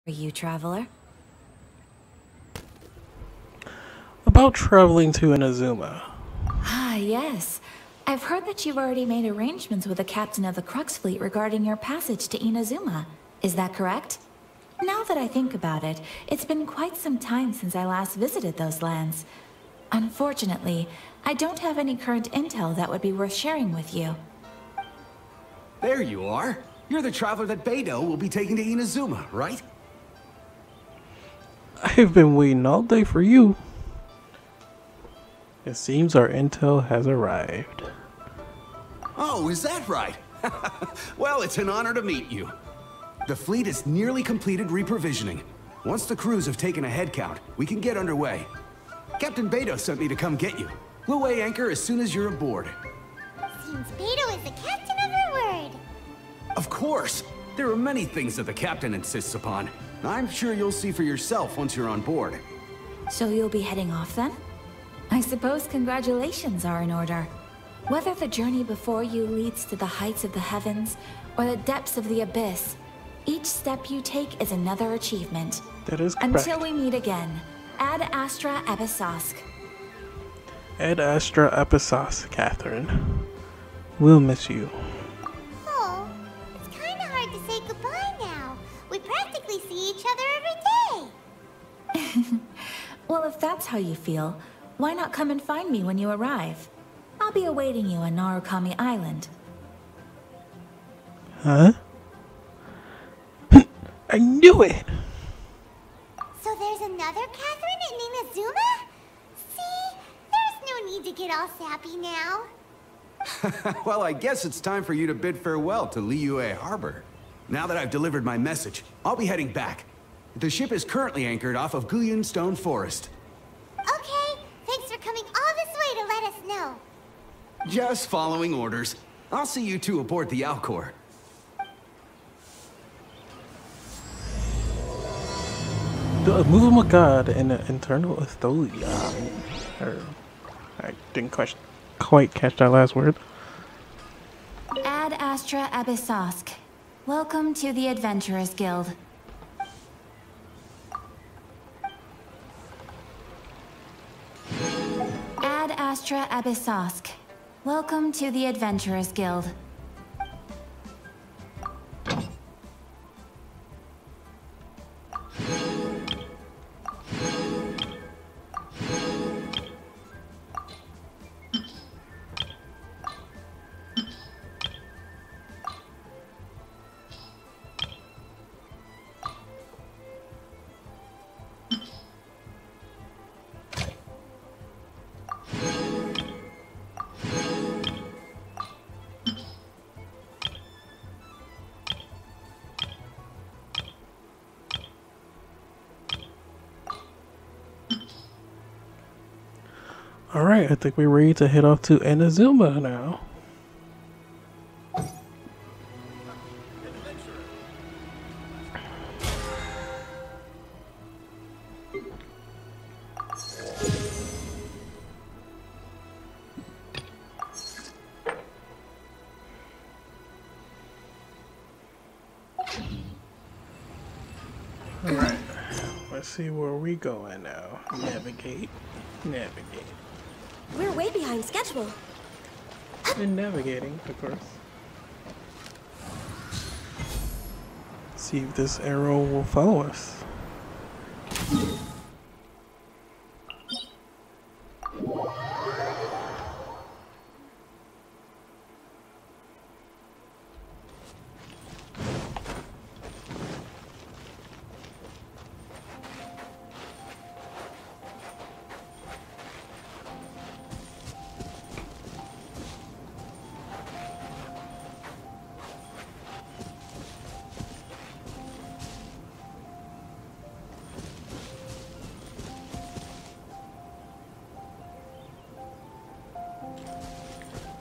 For you, traveler? About traveling to Inazuma. Ah, yes. I've heard that you've already made arrangements with the captain of the Crux fleet regarding your passage to Inazuma. Is that correct? Now that I think about it, it's been quite some time since I last visited those lands. Unfortunately, I don't have any current intel that would be worth sharing with you. There you are. You're the traveler that Beidou will be taking to Inazuma, right? I've been waiting all day for you. It seems our intel has arrived. Oh, is that right? Well, it's an honor to meet you. The fleet is nearly completed reprovisioning. Once the crews have taken a head count, we can get underway. Captain Beidou sent me to come get you. We'll weigh anchor as soon as you're aboard. Seems Beidou is the captain of her word. Of course! There are many things that the captain insists upon. I'm sure you'll see for yourself once you're on board. So you'll be heading off then? I suppose congratulations are in order. Whether the journey before you leads to the heights of the heavens or the depths of the abyss, each step you take is another achievement. That is correct. Until we meet again, Ad Astra Episosk. Ad Astra Episos, Catherine. We'll miss you. Oh, it's kind of hard to say goodbye now. We practically see each other every day. Well, if that's how you feel, why not come and find me when you arrive? I'll be awaiting you on Narukami Island. Huh? I knew it! So there's another Catherine in Inazuma? See? There's no need to get all sappy now. Well, I guess it's time for you to bid farewell to Liyue Harbor. Now that I've delivered my message, I'll be heading back. The ship is currently anchored off of Guyun Stone Forest. Okay, thanks for coming all this way to let us know. Just following orders. I'll see you two aboard the Alcor. The movable god in the internal Astolia. I didn't quite catch that last word. Ad Astra Episosk. Welcome to the Adventurers Guild. Ad Astra Episosk. Welcome to the Adventurers Guild. Alright, I think we're ready to head off to Inazuma now. Alright, let's see where we going now. Navigate. We're way behind schedule. And navigating, of course. See if this arrow will follow us.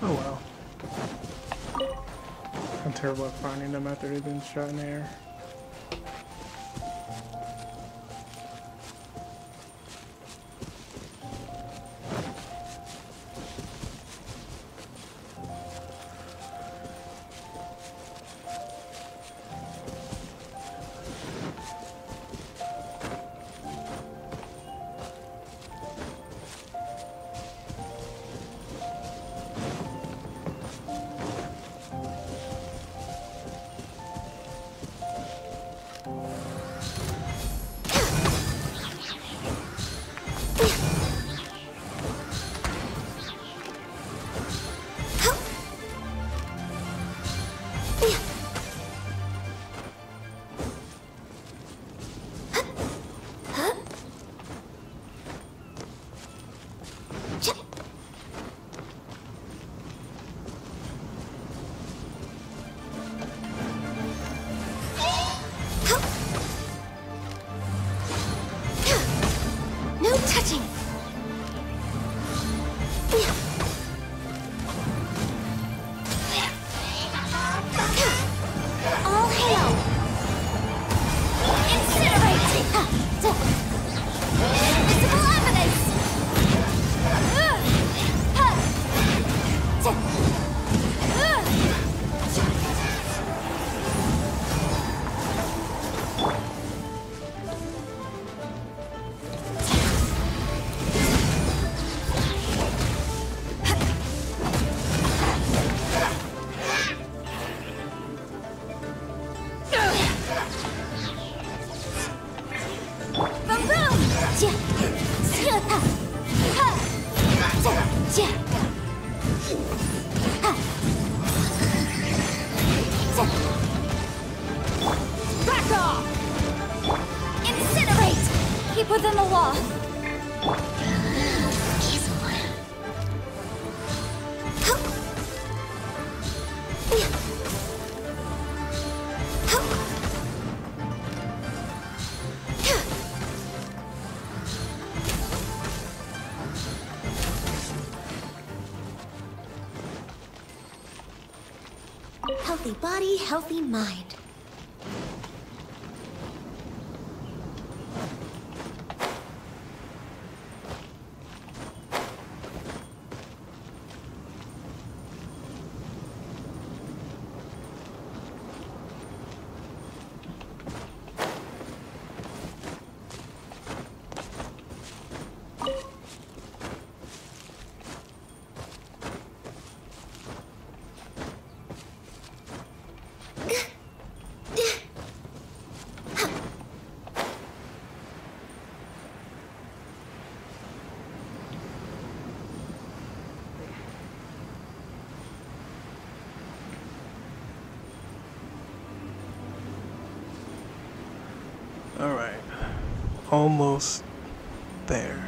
Oh well. I'm terrible at finding them after they've been shot in the air. Touching. All hail. Incinerate. Invisible evidence. Back off! Incinerate! Keep within the law. Healthy body, healthy mind. Alright. Almost there.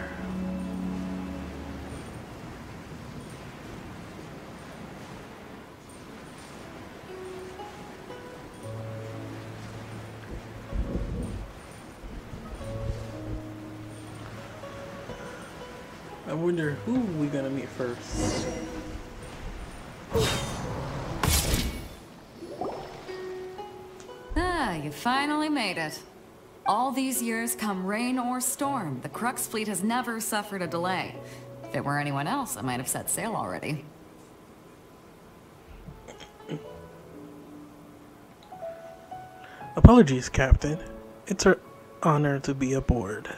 I wonder who we gonna meet first. Ah, you finally made it. All these years, come rain or storm, the Crux fleet has never suffered a delay. If it were anyone else, I might have set sail already. Apologies, Captain. It's our honor to be aboard.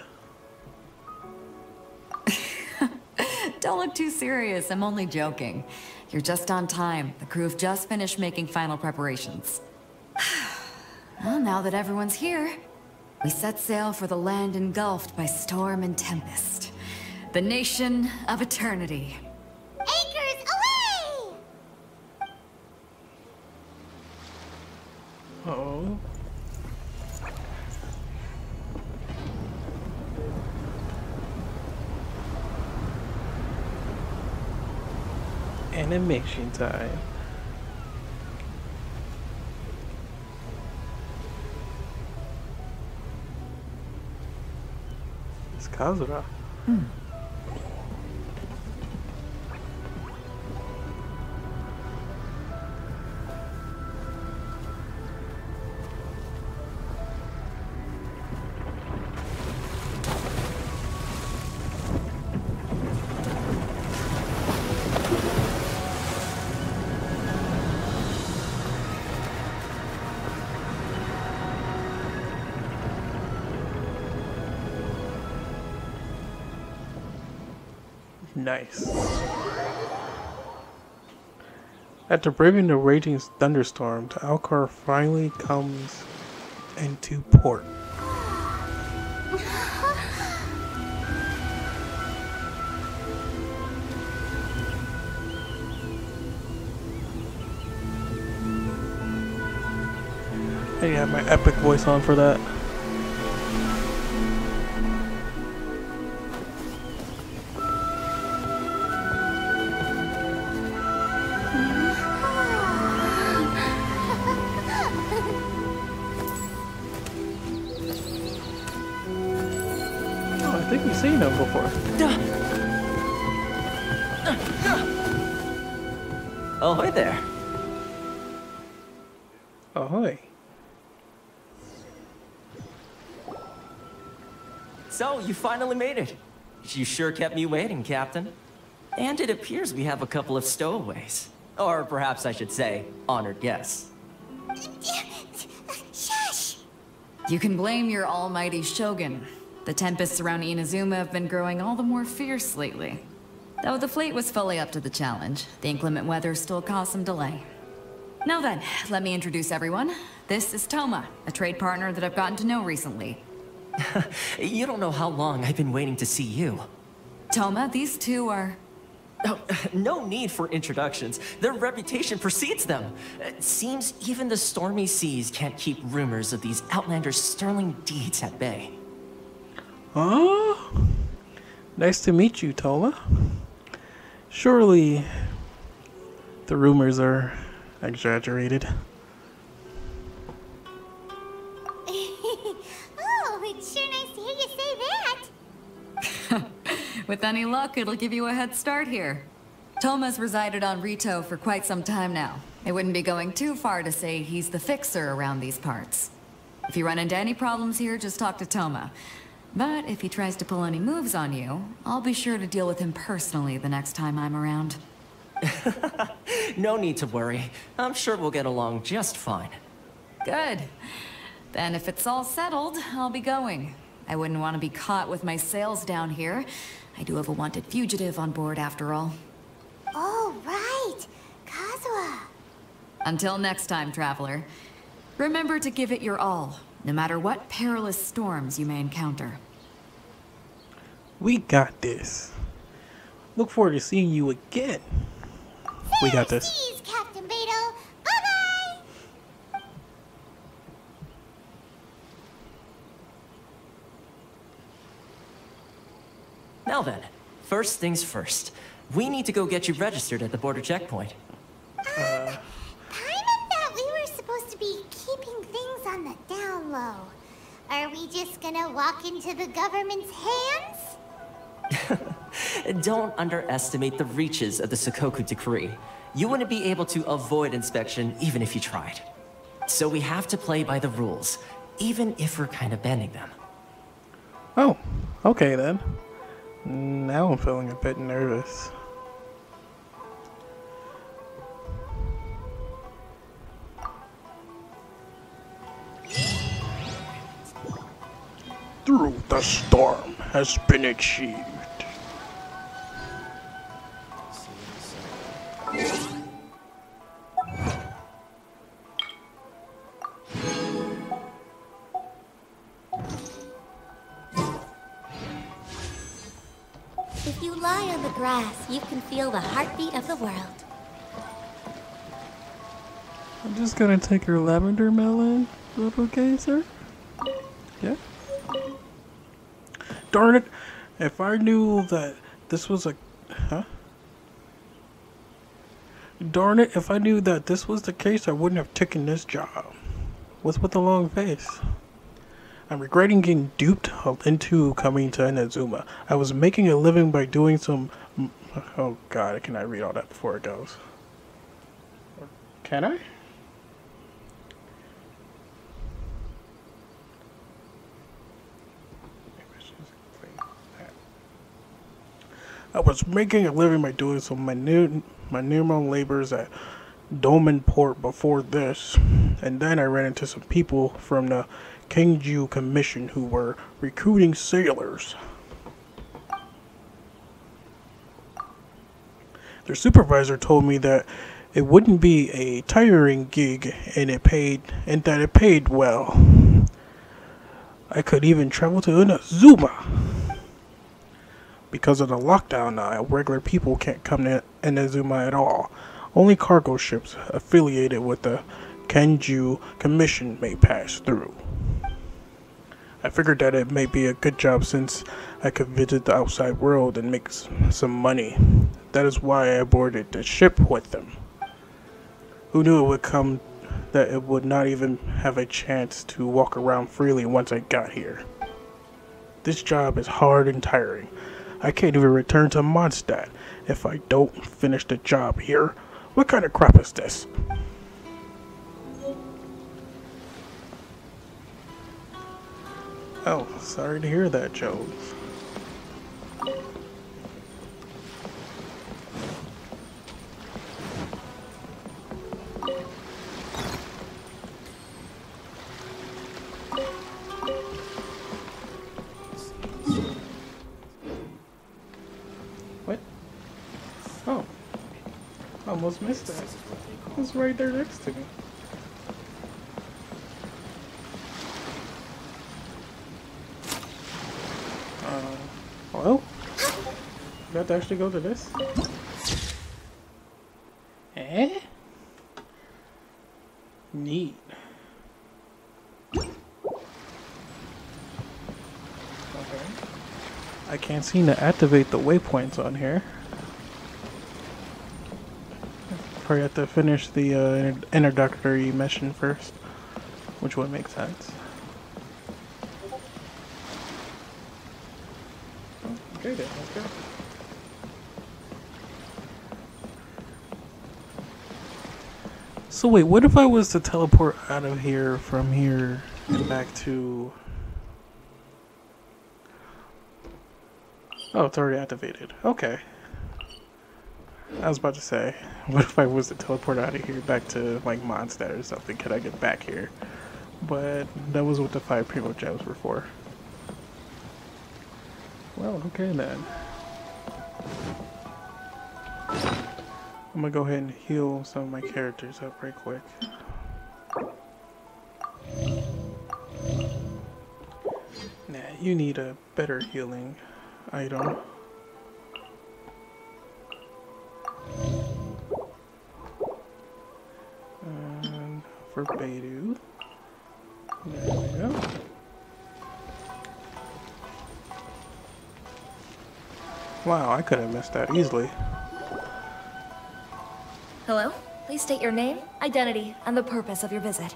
Don't look too serious, I'm only joking. You're just on time. The crew have just finished making final preparations. Well, now that everyone's here, we set sail for the land engulfed by storm and tempest. The nation of eternity. Anchors away! Uh-oh. Animation time. It's Kazura. Nice. After braving the raging thunderstorm, the Alcar finally comes into port. I have my epic voice on for that. think we've seen him before. Ahoy there. Ahoy. So, you finally made it. You sure kept me waiting, Captain. And it appears we have a couple of stowaways. Or perhaps I should say, honored guests. Shush! You can blame your almighty Shogun. The tempests around Inazuma have been growing all the more fierce lately. Though the fleet was fully up to the challenge, the inclement weather still caused some delay. Now then, let me introduce everyone. This is Toma, a trade partner that I've gotten to know recently. You don't know how long I've been waiting to see you. Toma, these two are... Oh, no need for introductions. Their reputation precedes them. It seems even the stormy seas can't keep rumors of these outlanders' sterling deeds at bay. Oh, nice to meet you, Toma. Surely the rumors are exaggerated. Oh, it's sure nice to hear you say that. With any luck, it'll give you a head start here. Toma's resided on Rito for quite some time now. It wouldn't be going too far to say he's the fixer around these parts. If you run into any problems here, just talk to Toma. But if he tries to pull any moves on you, I'll be sure to deal with him personally the next time I'm around. No need to worry. I'm sure we'll get along just fine. Good. Then if it's all settled, I'll be going. I wouldn't want to be caught with my sails down here. I do have a wanted fugitive on board after all. Oh, right. Kazuha. Until next time, traveler. Remember to give it your all, no matter what perilous storms you may encounter. We got this. Look forward to seeing you again. We got this. Seas, Captain Beto. Bye-bye. Now then, first things first. We need to go get you registered at the border checkpoint. Paimon thought we were supposed to be keeping things on the down low. Are we just gonna walk into the government's hands? Don't underestimate the reaches of the Sakoku decree. You wouldn't be able to avoid inspection even if you tried. So we have to play by the rules, even if we're kind of bending them. Oh, okay then. Now I'm feeling a bit nervous. Through the storm has been achieved. If you lie on the grass, you can feel the heartbeat of the world. I'm just gonna take your lavender melon. Is that okay, sir? Yeah? Darn it! If I knew that this was a... Huh? Darn it, if I knew that this was the case, I wouldn't have taken this job. What's with the long face? I'm regretting getting duped into coming to Inazuma. I was making a living by doing some... Oh god, I cannot read all that before it goes. Can I? I was making a living by doing some minimum labors at Doman Port before this, and then I ran into some people from the Kenju Commission who were recruiting sailors. Their supervisor told me that it wouldn't be a tiring gig and that it paid well. I could even travel to Inazuma. Because of the lockdown now, regular people can't come to Inazuma at all. Only cargo ships affiliated with the Kenju Commission may pass through. I figured that it may be a good job since I could visit the outside world and make some money. That is why I boarded the ship with them. Who knew it would come that it would not even have a chance to walk around freely once I got here. This job is hard and tiring. I can't even return to Mondstadt if I don't finish the job here. What kind of crap is this? Oh, sorry to hear that, Jones. What? Oh. Almost missed that. It's right there next to me. Well, we have to actually go to this. Eh? Neat. Okay. I can't seem to activate the waypoints on here. Probably have to finish the introductory mission first, which would make sense. Okay then, let's go. So wait, what if I was to teleport out of here from here and back to... Oh, it's already activated. Okay. I was about to say, what if I was to teleport out of here back to like Mondstadt or something? Could I get back here? But that was what the 5 Primo Gems were for. Well, okay then. I'm gonna go ahead and heal some of my characters up right quick. Nah, you need a better healing item. And for Beidou. There we go. Wow, I could have missed that easily. Hello? Please state your name, identity, and the purpose of your visit.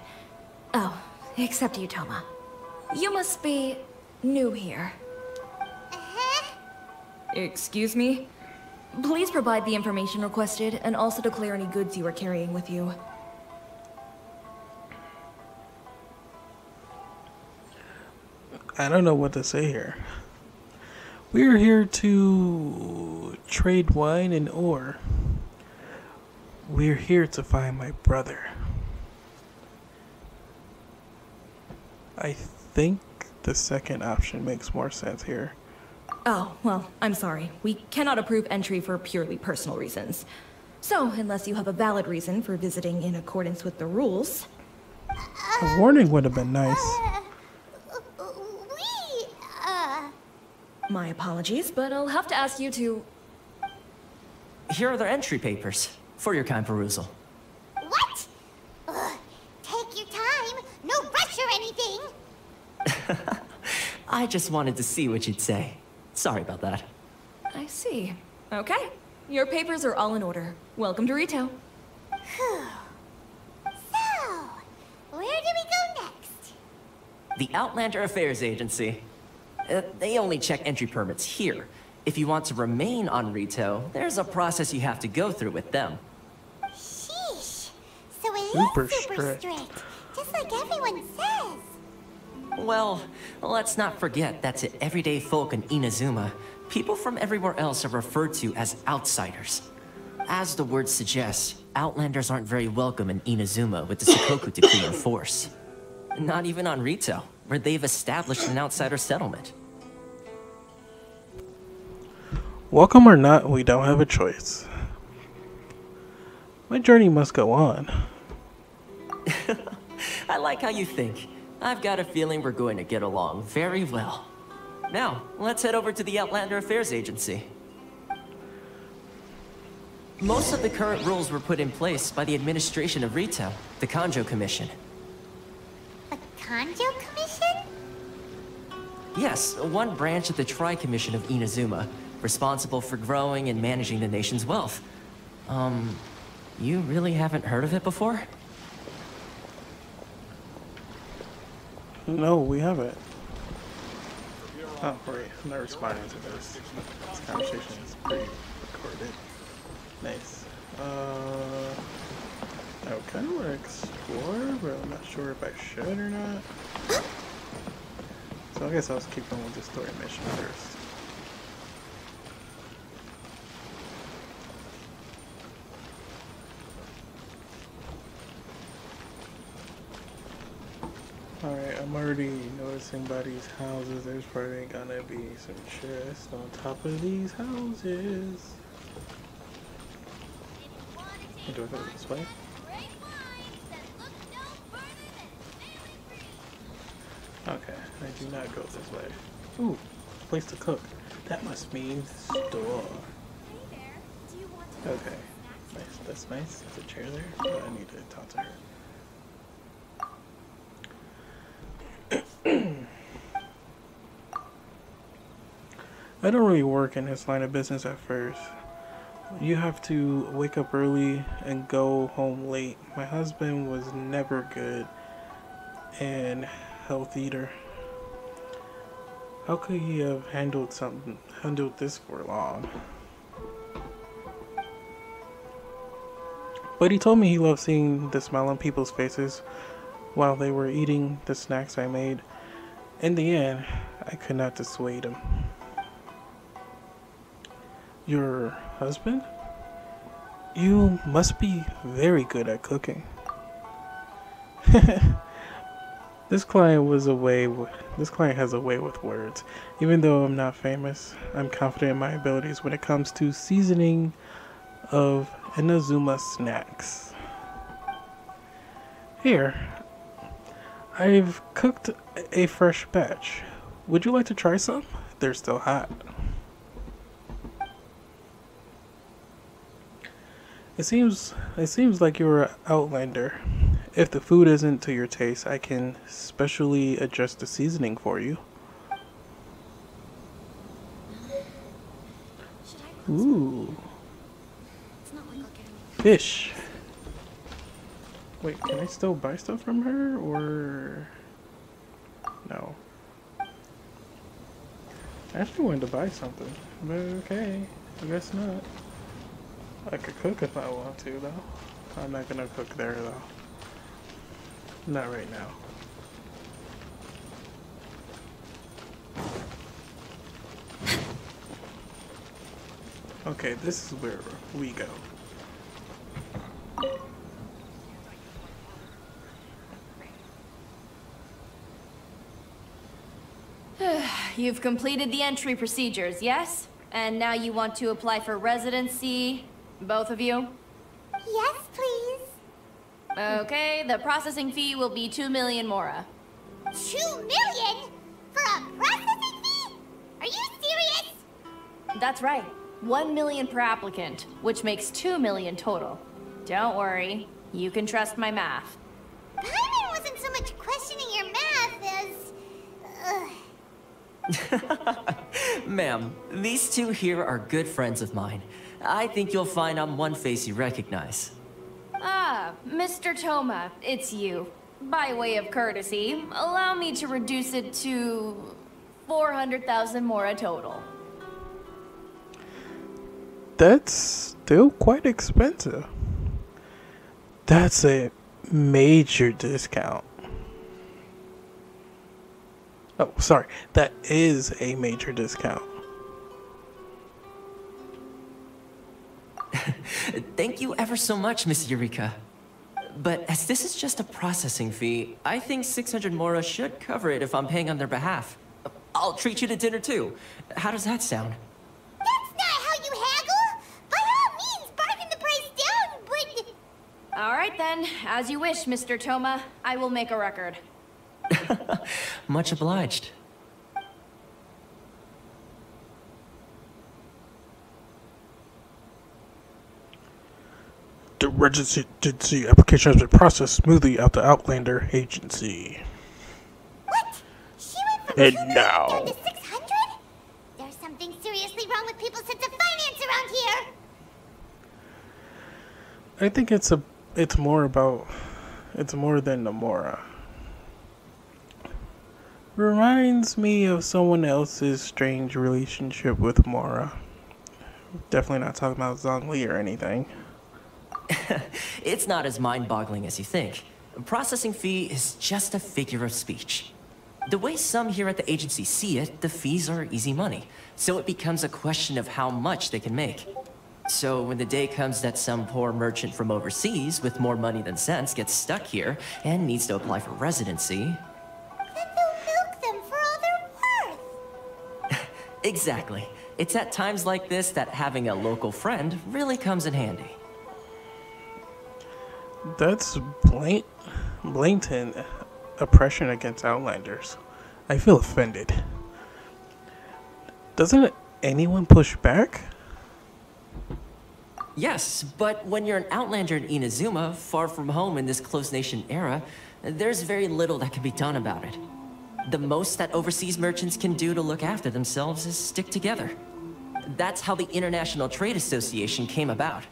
Oh, except you, Toma. You must be new here. Excuse me? Please provide the information requested and also declare any goods you are carrying with you. I don't know what to say here. We're here to trade wine and ore. We're here to find my brother. I think the second option makes more sense here. Oh, well, I'm sorry. We cannot approve entry for purely personal reasons. So, unless you have a valid reason for visiting in accordance with the rules... A warning would have been nice. My apologies, but I'll have to ask you to... Here are their entry papers, for your kind perusal. What? Take your time. No rush or anything. I just wanted to see what you'd say. Sorry about that. I see. Okay. Your papers are all in order. Welcome to Rito. So, where do we go next? The Outlander Affairs Agency. They only check entry permits here. If you want to remain on Rito, there's a process you have to go through with them. Sheesh. So it Super is super strict. strict. Just like everyone says. Well, let's not forget that to everyday folk in Inazuma, people from everywhere else are referred to as outsiders. As the word suggests, Outlanders aren't very welcome in Inazuma with the Sakoku Decree in force. Not even on Rito, where they've established an outsider settlement. Welcome or not, we don't have a choice. My journey must go on. I like how you think. I've got a feeling we're going to get along very well. Now, let's head over to the Outlander Affairs Agency. Most of the current rules were put in place by the administration of Rito, the Kanjo Commission. A Kanjo Commission? Yes, one branch of the Tri-Commission of Inazuma, responsible for growing and managing the nation's wealth. You really haven't heard of it before? No, we haven't. Oh, right. I'm not responding to this. This conversation is pre-recorded. Nice. I kind of want to explore, but I'm not sure if I should or not. So I guess I'll just keep going with the story mission first. Alright, I'm already noticing by these houses there's probably gonna be some chests on top of these houses. Do I go this way? Okay, I do not go this way. Ooh, place to cook. That must mean store. Okay, nice. That's nice. There's a chair there. Oh, I need to talk to her. I don't really work in this line of business at first. You have to wake up early and go home late. My husband was never good and health eater. How could he have handled this for long? But he told me he loved seeing the smile on people's faces while they were eating the snacks I made. In the end, I could not dissuade him. Your husband? You must be very good at cooking. This client has a way with words. Even though I'm not famous, I'm confident in my abilities when it comes to seasoning of Inazuma snacks. Here, I've cooked a fresh batch. Would you like to try some? They're still hot. It seems like you're an outlander. If the food isn't to your taste, I can specially adjust the seasoning for you. Ooh. Fish. Wait, can I still buy stuff from her, or no? I actually wanted to buy something, but okay, I guess not. I could cook if I want to, though. I'm not gonna cook there, though. Not right now. Okay, this is where we go. You've completed the entry procedures, yes? And now you want to apply for residency, both of you? Yes, please. Okay, the processing fee will be 2 million mora. 2 million? For a processing fee? Are you serious? That's right. 1 million per applicant, which makes 2 million total. Don't worry, you can trust my math. Paimon wasn't so much questioning your math as... Ma'am, these two here are good friends of mine. I think you'll find I'm one face you recognize. Ah, Mr. Toma, it's you. By way of courtesy, allow me to reduce it to 400,000 mora total. That's still quite expensive. That's a major discount. Oh, sorry. That is a major discount. Thank you ever so much, Miss Eureka. But as this is just a processing fee, I think 600 mora should cover it if I'm paying on their behalf. I'll treat you to dinner too. How does that sound? That's not how you haggle! By all means, bargain the price down, but... All right then, as you wish, Mr. Toma. I will make a record. Much obliged. The residency application has been processed smoothly at the Outlander agency. What? She went from And 2 million now... down to 600? There's something seriously wrong with people's sense of finance around here! I think it's more than the mora. Reminds me of someone else's strange relationship with Mora. Definitely not talking about Zhongli or anything. It's not as mind-boggling as you think. Processing fee is just a figure of speech. The way some here at the agency see it, the fees are easy money, so it becomes a question of how much they can make. So when the day comes that some poor merchant from overseas with more money than sense gets stuck here and needs to apply for residency... Then they'll milk them for all they're worth. Exactly. It's at times like this that having a local friend really comes in handy. That's blatant oppression against Outlanders. I feel offended. Doesn't anyone push back? Yes, but when you're an Outlander in Inazuma, far from home in this closed nation era, there's very little that can be done about it. The most that overseas merchants can do to look after themselves is stick together. That's how the International Trade Association came about.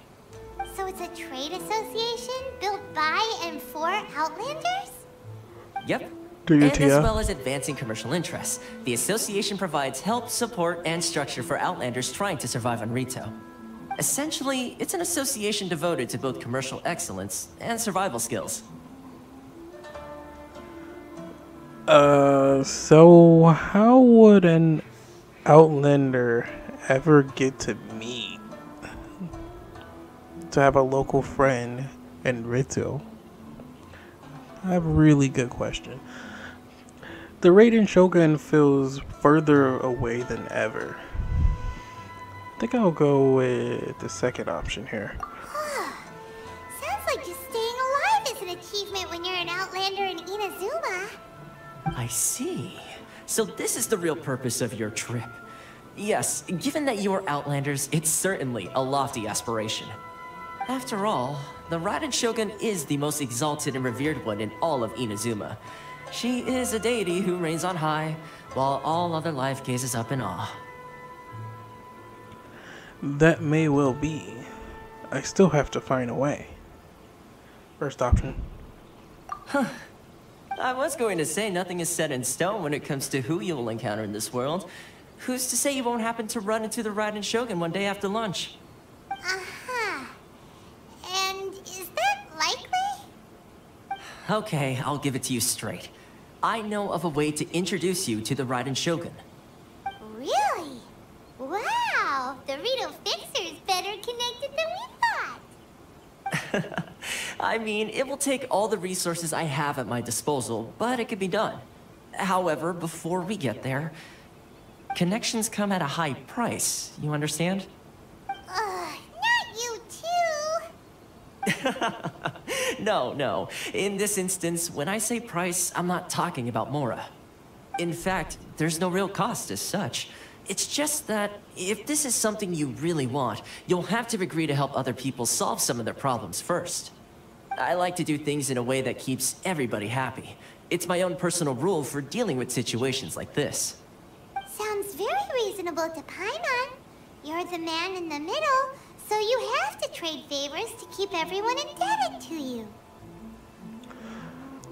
So it's a trade association built by and for Outlanders? Yep. Do you, and Tia? as well as advancing commercial interests, the association provides help, support, and structure for Outlanders trying to survive on Rito. Essentially, it's an association devoted to both commercial excellence and survival skills. So how would an Outlander ever get to meet? To have a local friend in Rito? I have a really good question. The Raiden Shogun feels further away than ever. I think I'll go with the second option here. Sounds like just staying alive is an achievement when you're an Outlander in Inazuma. I see. So this is the real purpose of your trip. Yes, given that you are Outlanders, it's certainly a lofty aspiration. After all, the Raiden Shogun is the most exalted and revered one in all of Inazuma. She is a deity who reigns on high, while all other life gazes up in awe. That may well be. I still have to find a way. First option. I was going to say nothing is set in stone when it comes to who you will encounter in this world. Who's to say you won't happen to run into the Raiden Shogun one day after lunch? Uh-huh. And is that likely? Okay, I'll give it to you straight. I know of a way to introduce you to the Raiden Shogun. Really? Wow! The Rito Fixer's better connected than we thought. I mean, it will take all the resources I have at my disposal, but it can be done. However, before we get there, connections come at a high price, you understand? Not you too! No. In this instance, when I say price, I'm not talking about Mora. In fact, there's no real cost as such. It's just that if this is something you really want, you'll have to agree to help other people solve some of their problems first. I like to do things in a way that keeps everybody happy. It's my own personal rule for dealing with situations like this. Sounds very reasonable to Paimon. You're the man in the middle, so you have to trade favors to keep everyone indebted to you.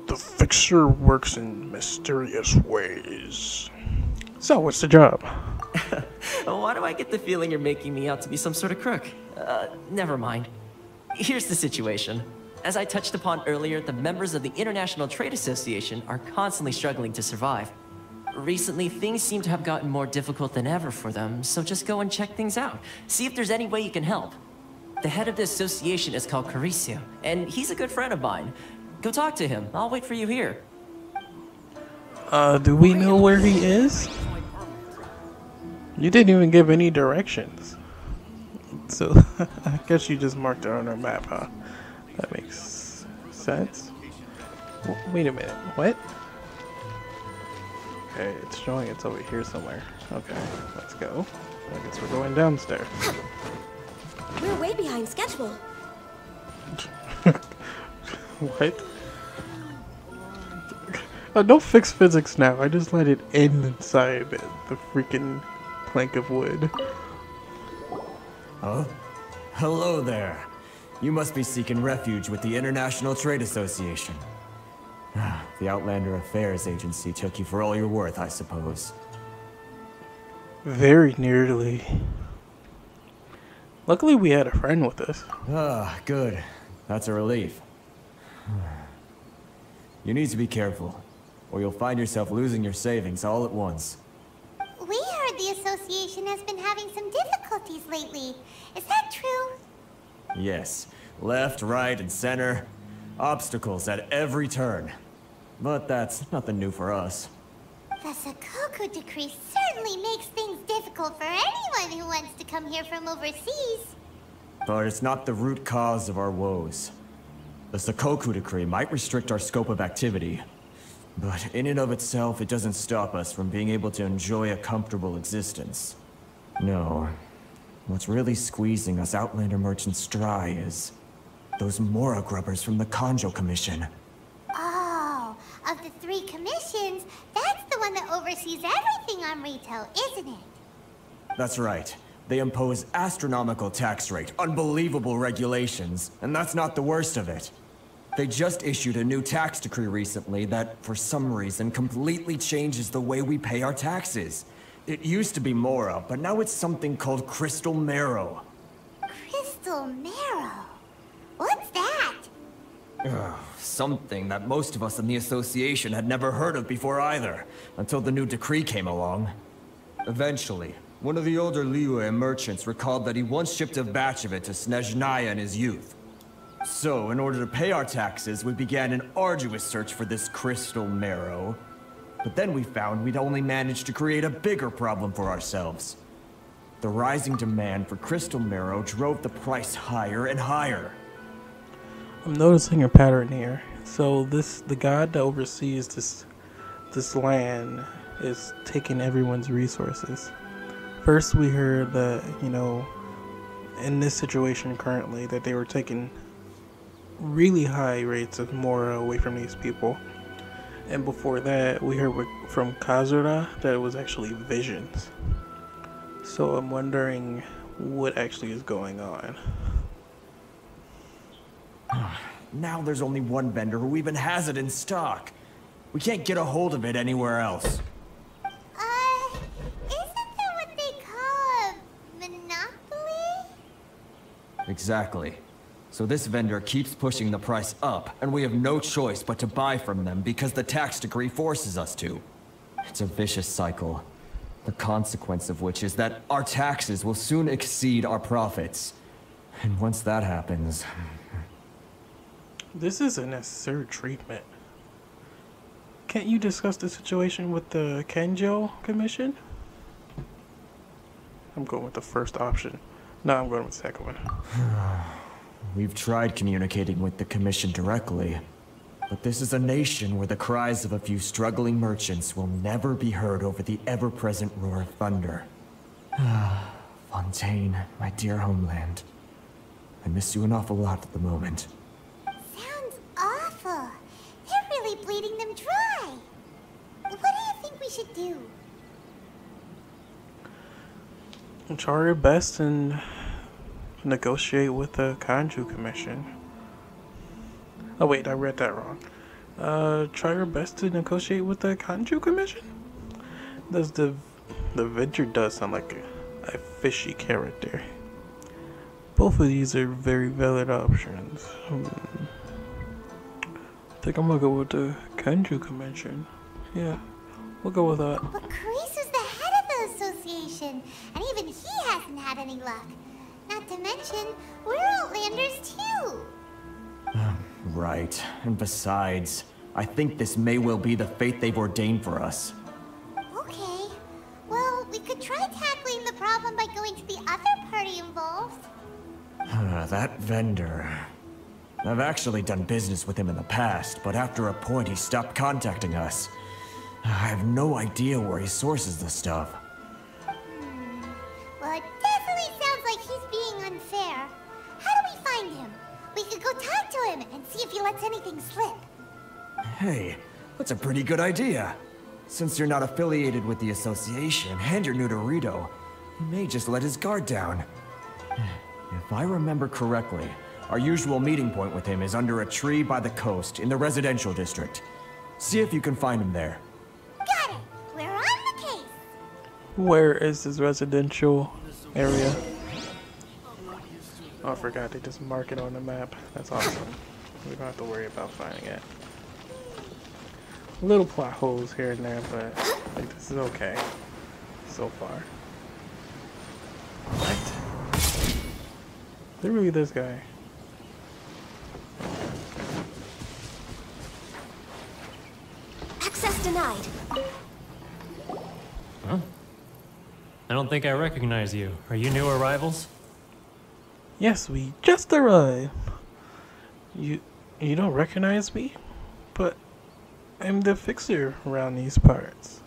The Fixer works in mysterious ways. So, what's the job? Why do I get the feeling you're making me out to be some sort of crook? Never mind. Here's the situation. As I touched upon earlier, the members of the International Trade Association are constantly struggling to survive. Recently, things seem to have gotten more difficult than ever for them, so just go and check things out. See if there's any way you can help. The head of the association is called Caricio, and he's a good friend of mine. Go talk to him. I'll wait for you here. Do we know where he is? You didn't even give any directions. So, I guess you just marked it on our map, huh? That makes sense. Wait a minute, what? Okay, it's showing it's over here somewhere. Okay, let's go. I guess we're going downstairs. We're way behind schedule. What? Don't fix physics now. I just let it end inside the freaking plank of wood. Oh? Hello there. You must be seeking refuge with the International Trade Association. The Outlander Affairs Agency took you for all you're worth, I suppose. Very nearly. Luckily, we had a friend with us. Ah, good. That's a relief. You need to be careful, or you'll find yourself losing your savings all at once. We heard the association has been having some difficulties lately. Is that true? Yes. Left, right, and center. Obstacles at every turn. But that's nothing new for us. The Sakoku Decree certainly makes things difficult for anyone who wants to come here from overseas. But it's not the root cause of our woes. The Sakoku Decree might restrict our scope of activity, but in and of itself, it doesn't stop us from being able to enjoy a comfortable existence. No. What's really squeezing us Outlander merchants dry is those Mora grubbers from the Kanjo Commission. Oh, of the 3 commissions, that's the one that oversees everything on Rito, isn't it? That's right. They impose astronomical tax rate, unbelievable regulations, and that's not the worst of it. They just issued a new tax decree recently that, for some reason, completely changes the way we pay our taxes. It used to be Mora, but now it's something called Crystal Marrow. Crystal Marrow? What's that? Something that most of us in the association had never heard of before either, until the new decree came along. Eventually, one of the older Liyue merchants recalled that he once shipped a batch of it to Snezhnaya in his youth. So, in order to pay our taxes, we began an arduous search for this crystal marrow. But then we found we'd only managed to create a bigger problem for ourselves. The rising demand for crystal marrow drove the price higher and higher. I'm noticing a pattern here. So the god that oversees this land is taking everyone's resources. First we heard that, in this situation currently, that they were taking really high rates of Mora away from these people. And before that, we heard from Kazura that it was actually visions. So I'm wondering what actually is going on. Now there's only one vendor who even has it in stock. We can't get a hold of it anywhere else. Isn't that what they call a monopoly? Exactly. So this vendor keeps pushing the price up, and we have no choice but to buy from them because the tax decree forces us to. It's a vicious cycle. The consequence of which is that our taxes will soon exceed our profits. And once that happens... This isn't necessary treatment. Can't you discuss the situation with the Kanjo Commission? I'm going with the first option. No, I'm going with the second one. We've tried communicating with the Commission directly, but this is a nation where the cries of a few struggling merchants will never be heard over the ever-present roar of thunder. Fontaine, my dear homeland. I miss you an awful lot at the moment. Sounds awful. They're really bleeding them dry. What do you think we should do? Try your best and negotiate with the Kanju Commission. Oh wait, I read that wrong. Try your best to negotiate with the Kanju Commission? Does the vendor does sound like a fishy character. Both of these are very valid options. I think I'm gonna go with the Kanju Commission. Yeah, we'll go with that. But Karisu's the head of the association, and even he hasn't had any luck. Not to mention, we're Outlanders too. Right, and besides, I think this may well be the fate they've ordained for us. Okay, well, we could try tackling the problem by going to the other party involved. That vendor... I've actually done business with him in the past, but after a point he stopped contacting us. I have no idea where he sources the stuff. Well, it definitely sounds like he's being unfair. How do we find him? We could go talk to him and see if he lets anything slip. Hey, that's a pretty good idea. Since you're not affiliated with the association and you're new to Rito, he may just let his guard down. If I remember correctly, our usual meeting point with him is under a tree by the coast in the residential district. See if you can find him there. Got it. We're on the case. Where is this residential area? Oh, I forgot they just mark it on the map. That's awesome. We don't have to worry about finding it. Little plot holes here and there, but like, this is okay so far. What? Literally this guy. Access denied. Huh? I don't think I recognize you. Are you new arrivals? Yes, we just arrived. You don't recognize me? But I'm the fixer around these parts.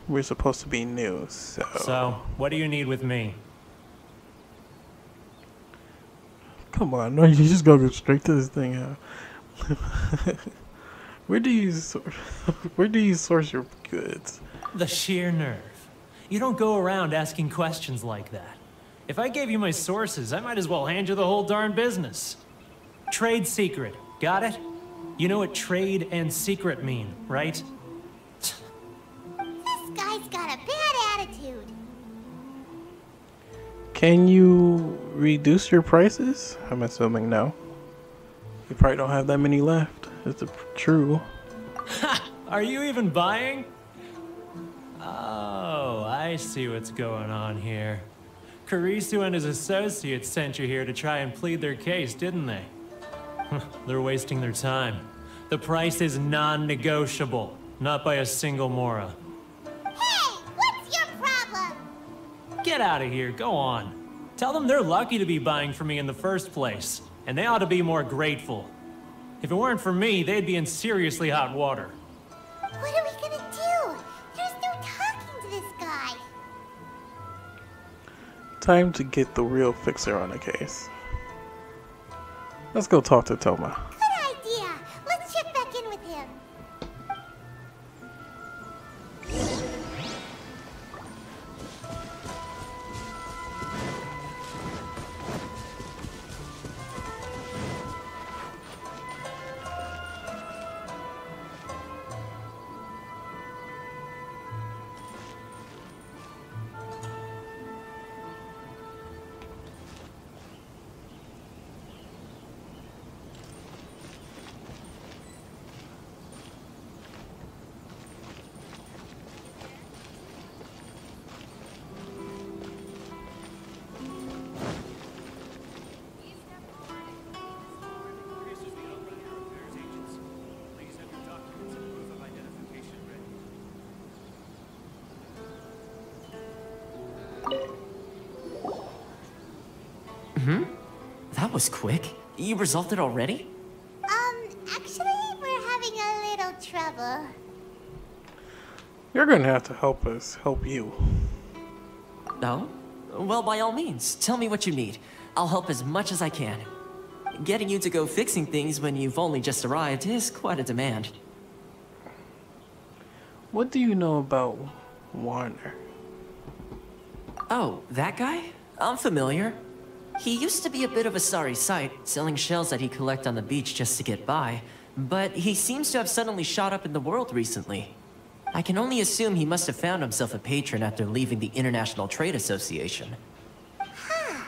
We're supposed to be new, so... So, what do you need with me? Come on, no, you just gotta go straight to this thing out. Where do you source your goods? The sheer nerve. You don't go around asking questions like that. If I gave you my sources, I might as well hand you the whole darn business. Trade secret, got it? You know what trade and secret mean, right? This guy's got a bad attitude. Can you reduce your prices? I'm assuming no. You probably don't have that many left. Is it true? Are you even buying? Oh, I see what's going on here. Karisu and his associates sent you here to try and plead their case, didn't they? They're wasting their time. The price is non-negotiable, not by a single Mora. Hey, what's your problem? Get out of here, go on. Tell them they're lucky to be buying from me in the first place, and they ought to be more grateful. If it weren't for me, they'd be in seriously hot water. What are we gonna do? There's no talking to this guy. Time to get the real fixer on the case. Let's go talk to Toma. Good idea. Let's check back in with him. That was quick. You resolved it already? Actually, we're having a little trouble. You're gonna have to help us help you. No? Well, by all means, tell me what you need. I'll help as much as I can. Getting you to go fixing things when you've only just arrived is quite a demand. What do you know about Warner? Oh, that guy? I'm familiar. He used to be a bit of a sorry sight, selling shells that he'd collect on the beach just to get by, but he seems to have suddenly shot up in the world recently. I can only assume he must have found himself a patron after leaving the International Trade Association. Huh.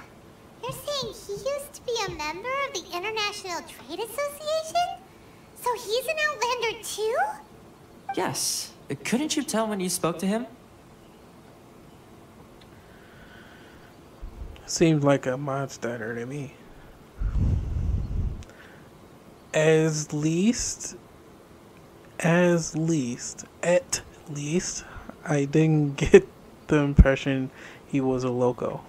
You're saying he used to be a member of the International Trade Association? So he's an Outlander too? Yes. Couldn't you tell when you spoke to him? Seems like a monster to me. At least, I didn't get the impression he was a loco.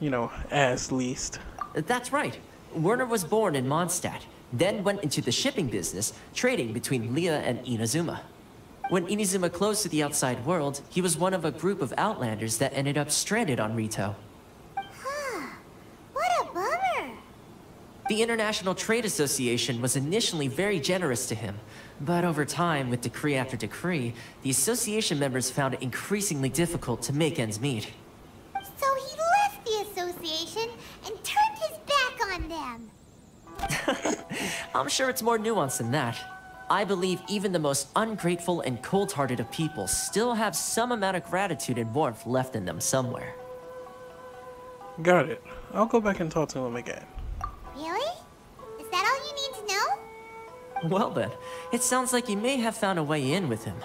You know, as least. That's right. Werner was born in Mondstadt, then went into the shipping business, trading between Leah and Inazuma. When Inazuma closed to the outside world, he was one of a group of Outlanders that ended up stranded on Rito. Huh. What a bummer. The International Trade Association was initially very generous to him, but over time, with decree after decree, the association members found it increasingly difficult to make ends meet. So he left the association and turned his back on them. I'm sure it's more nuanced than that. I believe even the most ungrateful and cold-hearted of people still have some amount of gratitude and warmth left in them somewhere. Got it. I'll go back and talk to him again. Really? Is that all you need to know? Well then, it sounds like you may have found a way in with him.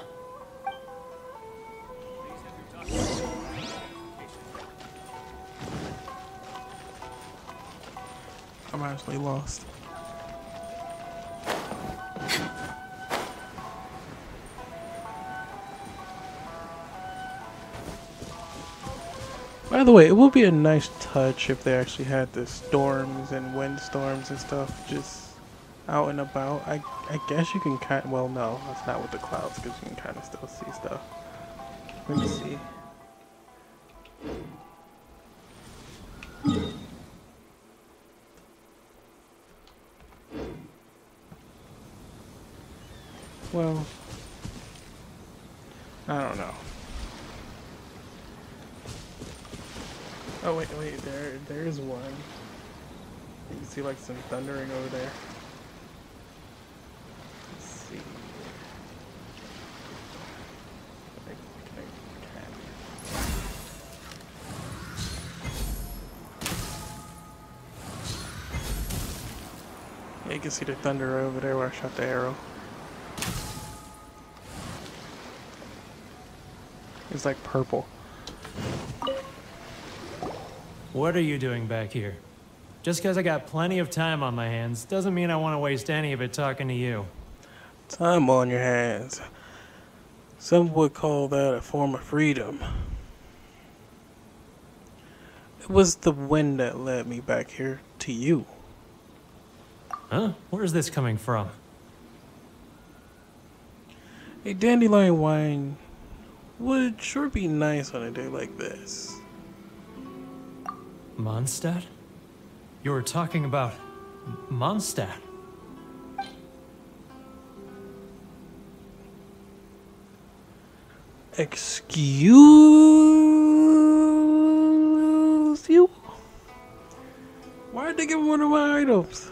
I'm actually lost. By the way, it would be a nice touch if they actually had the storms and windstorms and stuff just out and about. I guess you can kind of, well, no, that's not with the clouds because you can kind of still see stuff. Let me see. Well, I don't know. Oh wait, there's one. You can see like some thundering over there. Let's see. Yeah, you can see the thunder over there where I shot the arrow. It's like purple. What are you doing back here? Just because I got plenty of time on my hands doesn't mean I want to waste any of it talking to you. Time on your hands. Some would call that a form of freedom. It was the wind that led me back here to you. Huh? Where's this coming from? A dandelion wine would sure be nice on a day like this. Mondstadt? You were talking about Mondstadt. Excuse you? Why did they give one of my items?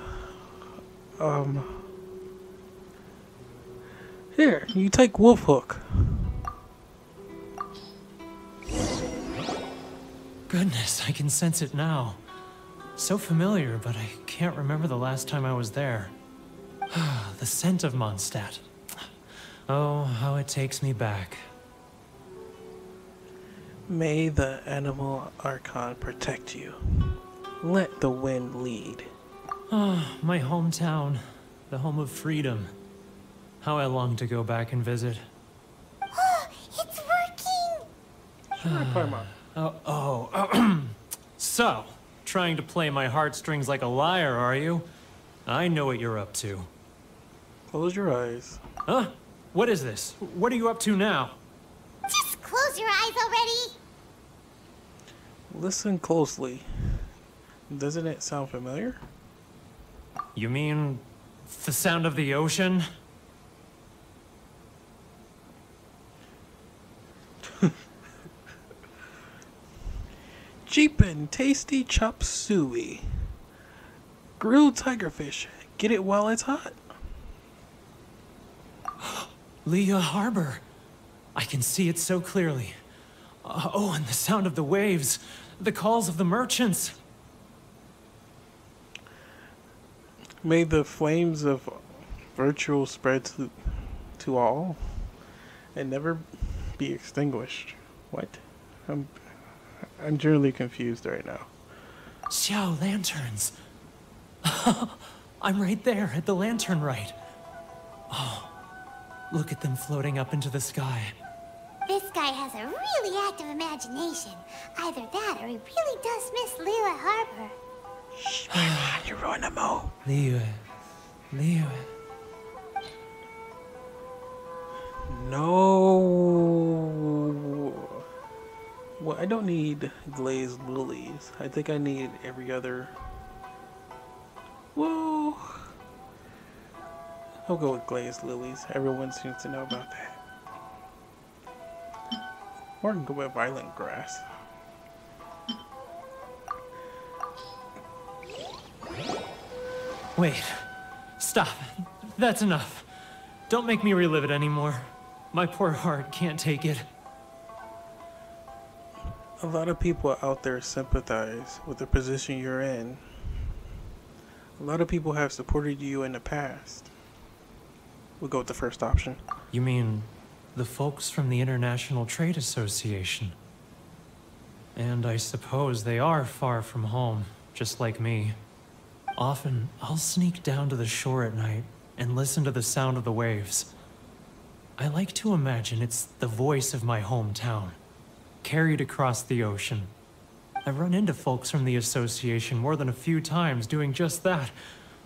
Here, you take Wolf Hook. Goodness, I can sense it now. So familiar, but I can't remember the last time I was there. The scent of Mondstadt. Oh, how it takes me back. May the animal archon protect you. Let the wind lead. Ah, my hometown. The home of freedom. How I long to go back and visit. It's working! So, trying to play my heartstrings like a liar, are you? I know what you're up to. Close your eyes. Huh? What is this? What are you up to now? Just close your eyes already! Listen closely. Doesn't it sound familiar? You mean the sound of the ocean? Cheap and tasty chop suey. Grilled tigerfish. Get it while it's hot. Leah Harbor. I can see it so clearly. Oh, and the sound of the waves. The calls of the merchants. May the flames of virtue spread to all and never be extinguished. What? I'm truly confused right now. Xiao lanterns. I'm right there at the lantern right. Oh, look at them floating up into the sky. This guy has a really active imagination. Either that or he really does miss Liyue Harbor. Shh, you're ruining the mood. Liyue. No. Well, I don't need glazed lilies. I think I need every other. Well, I'll go with glazed lilies. Everyone seems to know about that. Or I can go with violet grass. Wait. Stop. That's enough. Don't make me relive it anymore. My poor heart can't take it. A lot of people out there sympathize with the position you're in. A lot of people have supported you in the past. We'll go with the first option. You mean the folks from the International Trade Association? And I suppose they are far from home, just like me. Often, I'll sneak down to the shore at night and listen to the sound of the waves. I like to imagine it's the voice of my hometown, carried across the ocean. I've run into folks from the association more than a few times doing just that,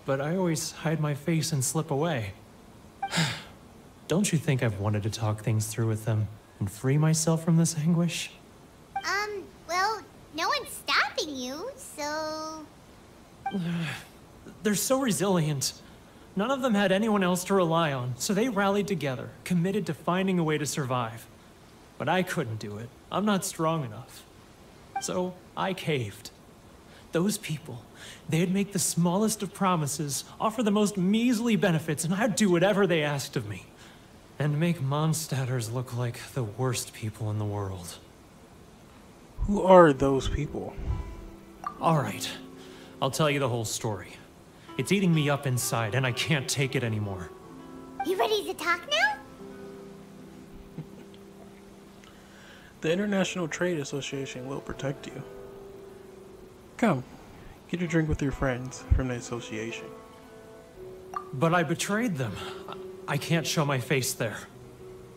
but I always hide my face and slip away. Don't you think I've wanted to talk things through with them and free myself from this anguish? Well, no one's stopping you, so... They're so resilient. None of them had anyone else to rely on, so they rallied together, committed to finding a way to survive. But I couldn't do it. I'm not strong enough. So I caved. Those people, they'd make the smallest of promises, offer the most measly benefits, and I'd do whatever they asked of me. And make Mondstadters look like the worst people in the world. Who are those people? Alright, I'll tell you the whole story. It's eating me up inside, and I can't take it anymore. You ready to talk now? The International Trade Association will protect you. Come, get a drink with your friends from the association. But I betrayed them. I can't show my face there.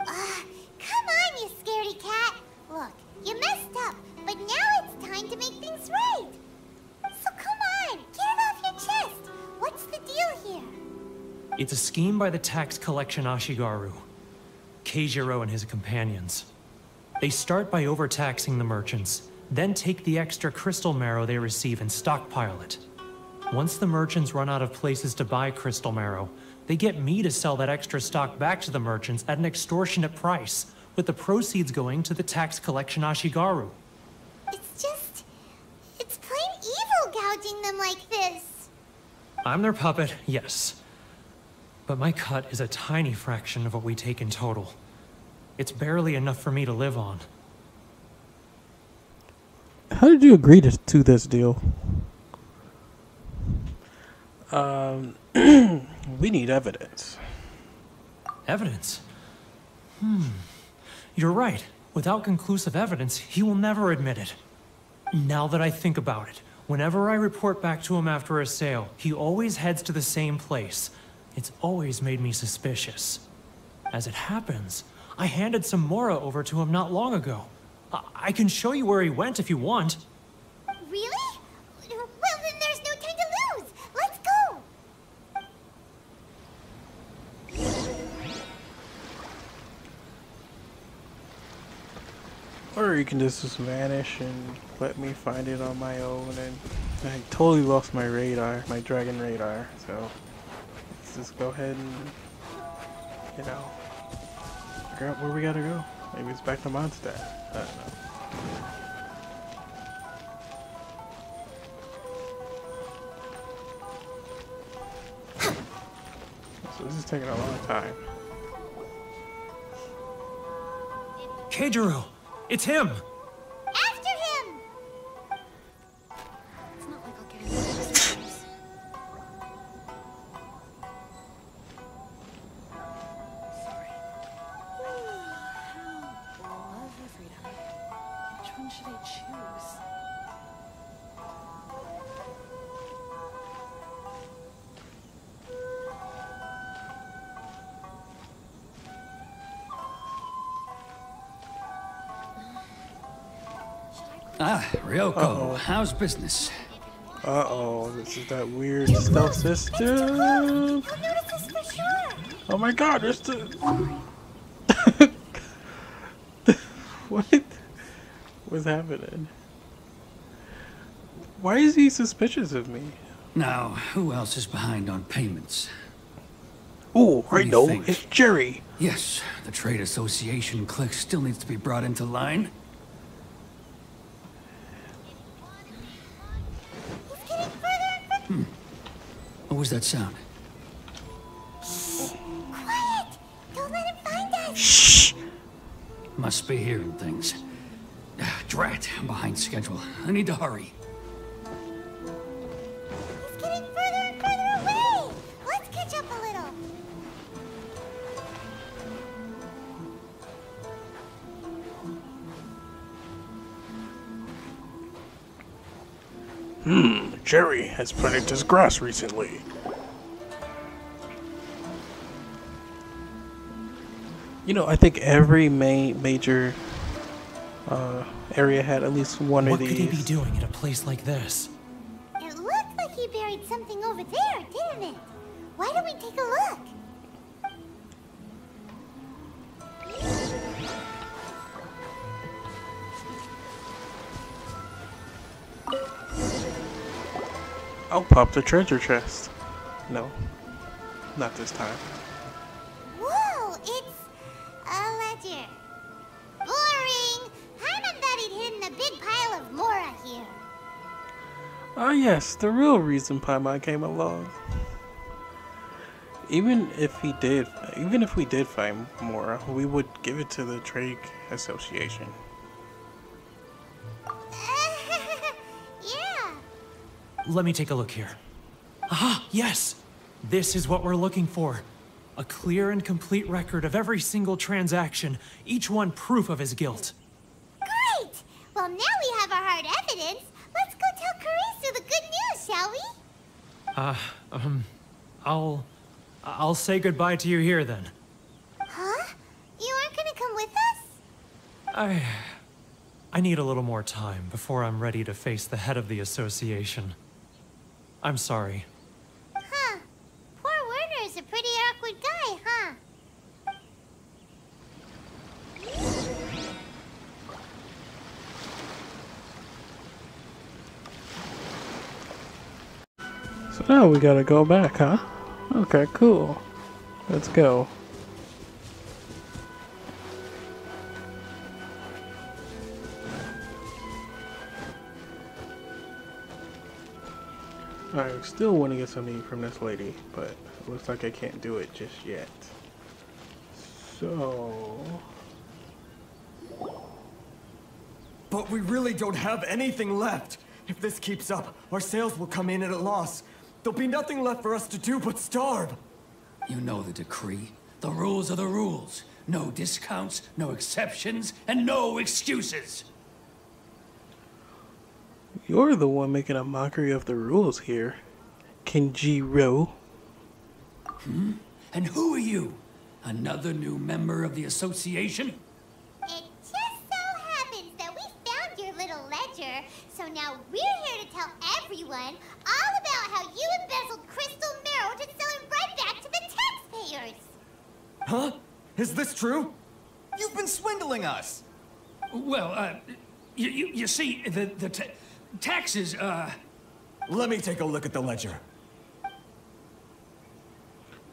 Come on, you scaredy cat. Look, you messed up, but now it's time to make things right. So come on, get it off your chest. What's the deal here? It's a scheme by the tax collection Ashigaru, Keijiro and his companions. They start by overtaxing the merchants, then take the extra crystal marrow they receive and stockpile it. Once the merchants run out of places to buy crystal marrow, they get me to sell that extra stock back to the merchants at an extortionate price, with the proceeds going to the tax collection Ashigaru. It's plain evil gouging them like this. I'm their puppet, yes. But my cut is a tiny fraction of what we take in total. It's barely enough for me to live on. How did you agree to this deal? We need evidence. Evidence? You're right. Without conclusive evidence, he will never admit it. Now that I think about it, whenever I report back to him after a sale, he always heads to the same place. It's always made me suspicious. As it happens, I handed some Mora over to him not long ago. I can show you where he went if you want. Really? Well, then there's no time to lose. Let's go. Or you can just vanish and let me find it on my own. And I totally lost my radar, my dragon radar. So let's just go ahead and, you know, figure out where we gotta go. Maybe it's back to Mondstadt. I don't know. So this is taking a long time. Keijiro! It's him! After him! It's not like I'll get any of those things. Sorry. Love or freedom? Which one should I choose? Ah, Ryoko, Uh-oh. how's business? Uh-oh, this is that weird stealth system. You'll notice this for sure. Oh my god, there's the... What? What's happening? Why is he suspicious of me? Now, who else is behind on payments? Ooh, What I do you know. think? It's Jerry. Yes, the trade association clique still needs to be brought into line. He's getting further and further. What was that sound? Quiet! Don't let him find us! Shh. Must be hearing things. Drat, I'm behind schedule. I need to hurry. He's getting further and further away! Let's catch up a little. Jerry has planted his grass recently. You know, I think every major area had at least one What of these. could he be doing at a place like this? It looked like he buried something over there, didn't it? Why don't we take a look? I'll pop the treasure chest. No, not this time. Whoa, it's a ledger. Boring! Hyman thought he'd hidden a big pile of Mora here. Ah yes, the real reason Paimon came along. Even if we did find more, we would give it to the Trade Association. Yeah. Let me take a look here. Aha, yes! This is what we're looking for. A clear and complete record of every single transaction, each one proof of his guilt. Great! Well, now we have our hard evidence. Let's go tell Karisu the good news, shall we? I'll say goodbye to you here then. Huh? You aren't gonna come with us? I need a little more time before I'm ready to face the head of the association. I'm sorry. Huh. Poor Werner's a pretty awkward guy, huh? So now we gotta go back, huh? Okay, cool. Let's go. I still want to get something from this lady, but it looks like I can't do it just yet. So... But we really don't have anything left. If this keeps up, our sales will come in at a loss. There'll be nothing left for us to do but starve. You know the decree. The rules are the rules. No discounts, no exceptions, and no excuses. You're the one making a mockery of the rules here, Kenjiro. And who are you? Another new member of the association? It just so happens that we found your little ledger, so now we're here to tell everyone all about how you embezzled crystal marrow to sell it right back to the taxpayers. Huh? Is this true? You've been swindling us! Well, you see, the taxes, Let me take a look at the ledger.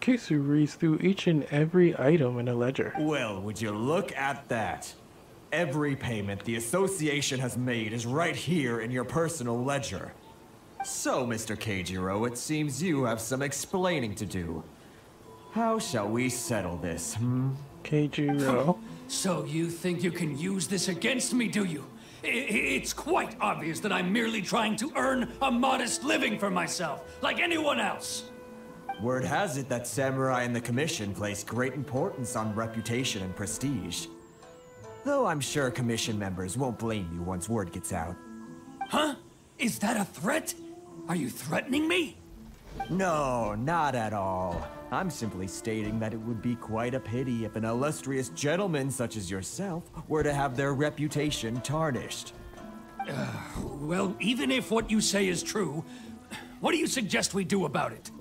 Kisu reads through each and every item in the ledger. Well, would you look at that? Every payment the association has made is right here in your personal ledger. So, Mr. Keijiro, it seems you have some explaining to do. How shall we settle this, Keijiro. So you think you can use this against me, do you? It's quite obvious that I'm merely trying to earn a modest living for myself, like anyone else. Word has it that Samurai and the Commission place great importance on reputation and prestige. Though I'm sure Commission members won't blame you once word gets out. Huh? Is that a threat? Are you threatening me? No, not at all. I'm simply stating that it would be quite a pity if an illustrious gentleman such as yourself were to have their reputation tarnished. Well, even if what you say is true, what do you suggest we do about it?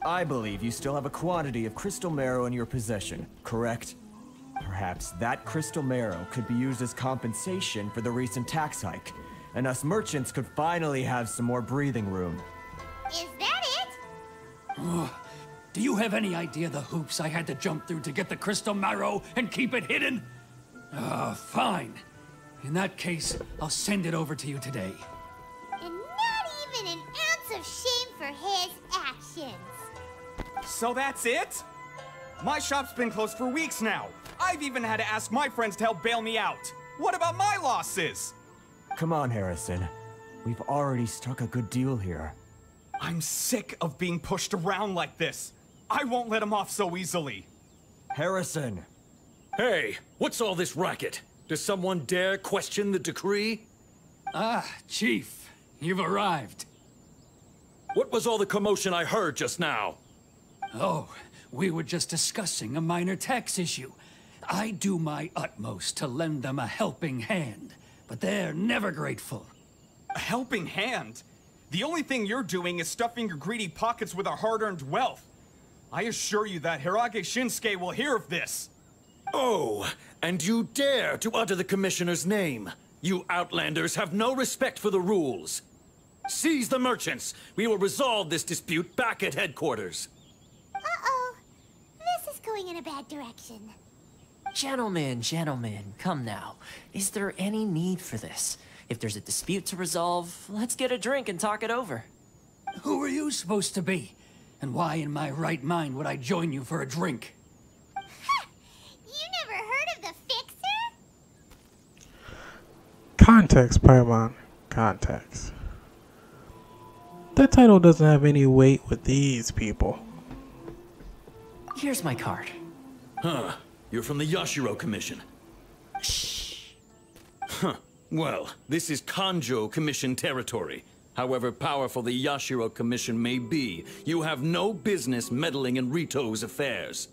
I believe you still have a quantity of crystal marrow in your possession, correct? Perhaps that crystal marrow could be used as compensation for the recent tax hike, and us merchants could finally have some more breathing room. Is that it? Do you have any idea the hoops I had to jump through to get the crystal marrow and keep it hidden? Fine. In that case, I'll send it over to you today. And not even an ounce of shame for his actions. So that's it? My shop's been closed for weeks now. I've even had to ask my friends to help bail me out. What about my losses? Come on, Harrison. We've already struck a good deal here. I'm sick of being pushed around like this. I won't let him off so easily. Harrison! Hey, what's all this racket? Does someone dare question the decree? Ah, Chief, you've arrived. What was all the commotion I heard just now? Oh, we were just discussing a minor tax issue. I do my utmost to lend them a helping hand, but they're never grateful. A helping hand? The only thing you're doing is stuffing your greedy pockets with our hard-earned wealth. I assure you that Hirage Shinsuke will hear of this. Oh, and you dare to utter the Commissioner's name. You outlanders have no respect for the rules. Seize the merchants. We will resolve this dispute back at headquarters. Uh-oh. This is going in a bad direction. Gentlemen, come now. Is there any need for this? If there's a dispute to resolve, let's get a drink and talk it over. Who are you supposed to be? And why in my right mind would I join you for a drink? You never heard of the Fixer? Context, Paimon. Context. That title doesn't have any weight with these people. Here's my card. Huh. You're from the Yashiro Commission. Shh. Huh. Well, this is Kanjo Commission territory. However powerful the Yashiro Commission may be, you have no business meddling in Rito's affairs.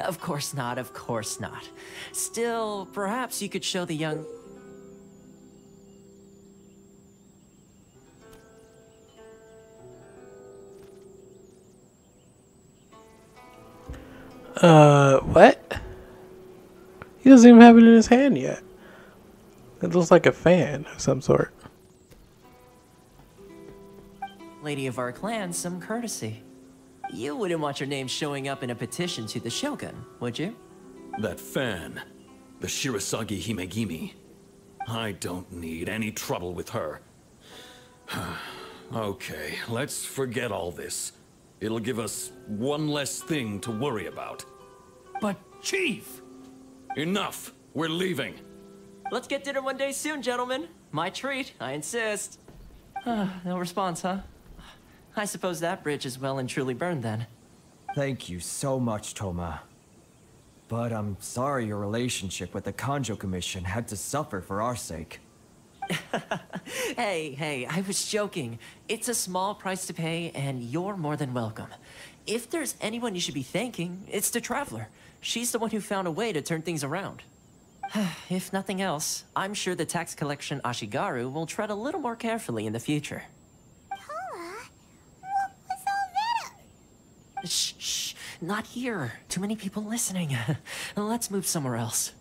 Of course not, of course not. Still, perhaps you could show the young... What? He doesn't even have it in his hand yet. It looks like a fan of some sort. Lady of our clan, some courtesy. You wouldn't want your name showing up in a petition to the Shogun, would you? That fan, the Shirasagi Himegimi. I don't need any trouble with her. Okay, let's forget all this. It'll give us one less thing to worry about. But, Chief! Enough! We're leaving. Let's get dinner one day soon, gentlemen. My treat, I insist. No response, huh? I suppose that bridge is well and truly burned then. Thank you so much, Toma. But I'm sorry your relationship with the Kanjo Commission had to suffer for our sake. Hey, I was joking. It's a small price to pay, and you're more than welcome. If there's anyone you should be thanking, it's the Traveler. She's the one who found a way to turn things around. If nothing else, I'm sure the tax collection Ashigaru will tread a little more carefully in the future. Toma, what was all that? Shh, not here. Too many people listening. Let's move somewhere else.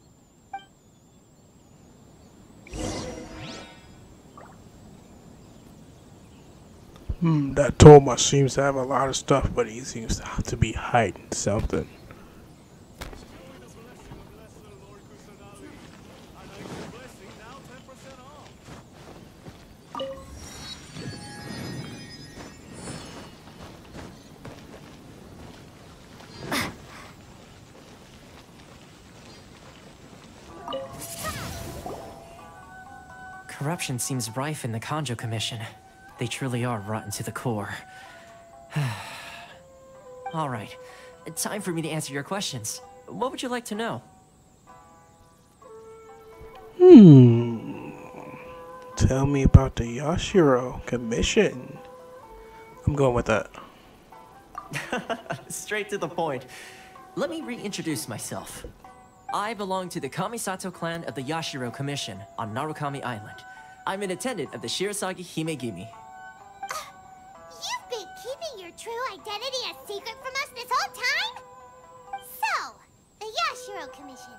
That Toma seems to have a lot of stuff, but he seems to be hiding something. Corruption seems rife in the Kanjo Commission. They truly are rotten to the core. All right, time for me to answer your questions. What would you like to know? Tell me about the Yashiro Commission. I'm going with that. Straight to the point. Let me reintroduce myself. I belong to the Kamisato clan of the Yashiro Commission on Narukami Island. I'm an attendant of the Shirasagi Himegimi. You've been keeping your true identity a secret from us this whole time? So, the Yashiro Commission.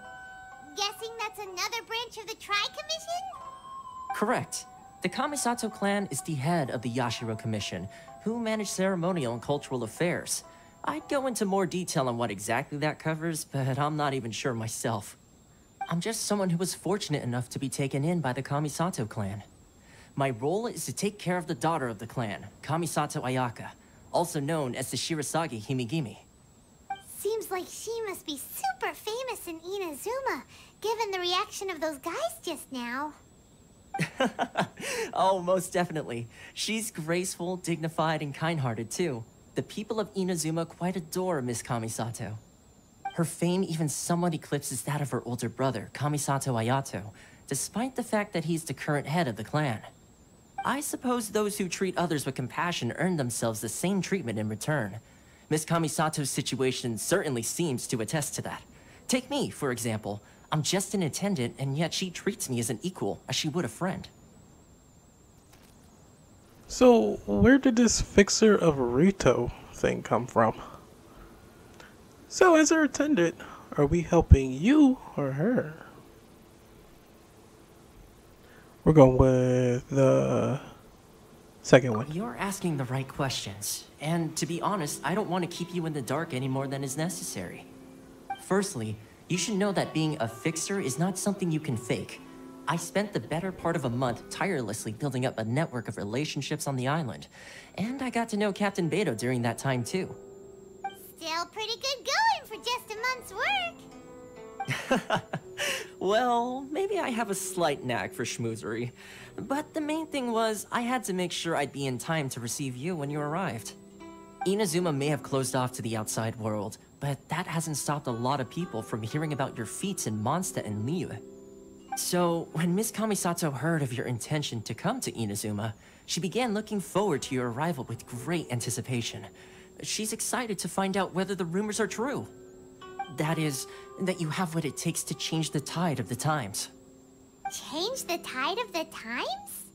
Guessing that's another branch of the Tri-Commission? Correct. The Kamisato clan is the head of the Yashiro Commission, who manage ceremonial and cultural affairs. I'd go into more detail on what exactly that covers, but I'm not even sure myself. I'm just someone who was fortunate enough to be taken in by the Kamisato clan. My role is to take care of the daughter of the clan, Kamisato Ayaka, also known as the Shirasagi Himigimi. Seems like she must be super famous in Inazuma, given the reaction of those guys just now. Oh, most definitely. She's graceful, dignified, and kind-hearted too. The people of Inazuma quite adore Miss Kamisato. Her fame even somewhat eclipses that of her older brother, Kamisato Ayato, despite the fact that he's the current head of the clan. I suppose those who treat others with compassion earn themselves the same treatment in return. Miss Kamisato's situation certainly seems to attest to that. Take me, for example. I'm just an attendant, and yet she treats me as an equal, as she would a friend. So, where did this fixer of Rito thing come from? So, as our attendant, are we helping you or her? We're going with the second one. You're asking the right questions, and to be honest, I don't want to keep you in the dark any more than is necessary. Firstly, you should know that being a fixer is not something you can fake. I spent the better part of a month tirelessly building up a network of relationships on the island, and I got to know Captain Beto during that time too. Still pretty good going for just a month's work. Well, maybe I have a slight knack for schmoozery, but the main thing was I had to make sure I'd be in time to receive you when you arrived. Inazuma may have closed off to the outside world, but that hasn't stopped a lot of people from hearing about your feats in Mondstadt and Liyue. So, when Miss Kamisato heard of your intention to come to Inazuma, she began looking forward to your arrival with great anticipation. She's excited to find out whether the rumors are true. That is, that you have what it takes to change the tide of the times. Change the tide of the times?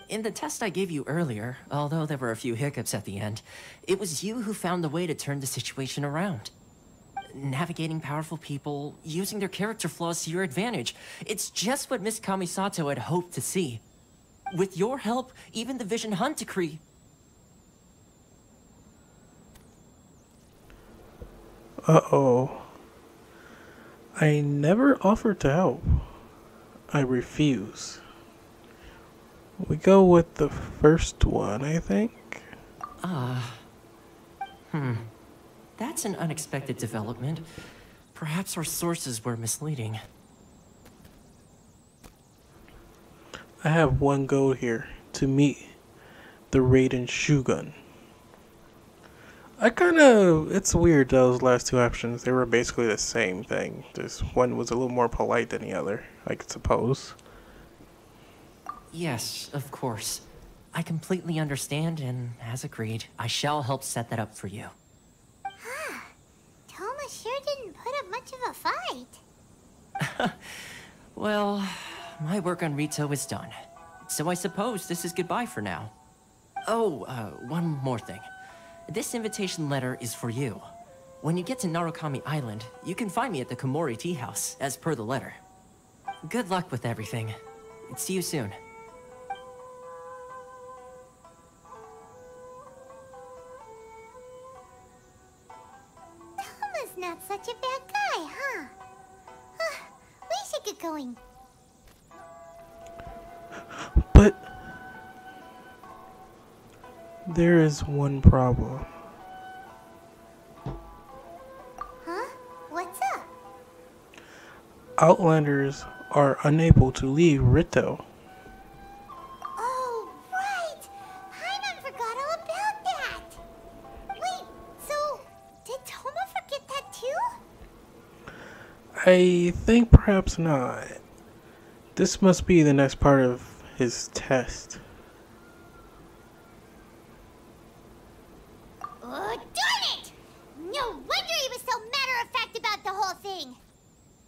In the test I gave you earlier, although there were a few hiccups at the end, it was you who found the way to turn the situation around. Navigating powerful people, using their character flaws to your advantage. It's just what Miss Kamisato had hoped to see. With your help, even the Vision Hunt decree... Uh-oh. I never offered to help. I refuse. We go with the first one, I think. That's an unexpected development. Perhaps our sources were misleading. I have one goal here, to meet the Raiden Shogun. It's weird those last two options, they were basically the same thing. Just one was a little more polite than the other, I suppose. Yes, of course. I completely understand, and as agreed, I shall help set that up for you. Toma sure didn't put up much of a fight. Well, my work on Rito is done. So I suppose this is goodbye for now. Oh, one more thing. This invitation letter is for you. When you get to Narukami Island, you can find me at the Komori Tea House, as per the letter. Good luck with everything. See you soon. Toma's not such a bad guy, huh? We should get going. But there is one problem. Huh? What's up? Outlanders are unable to leave Rito. Oh, right! Paimon forgot all about that! Wait, so did Toma forget that too? I think perhaps not. This must be the next part of his test. Oh, darn it! No wonder he was so matter-of-fact about the whole thing!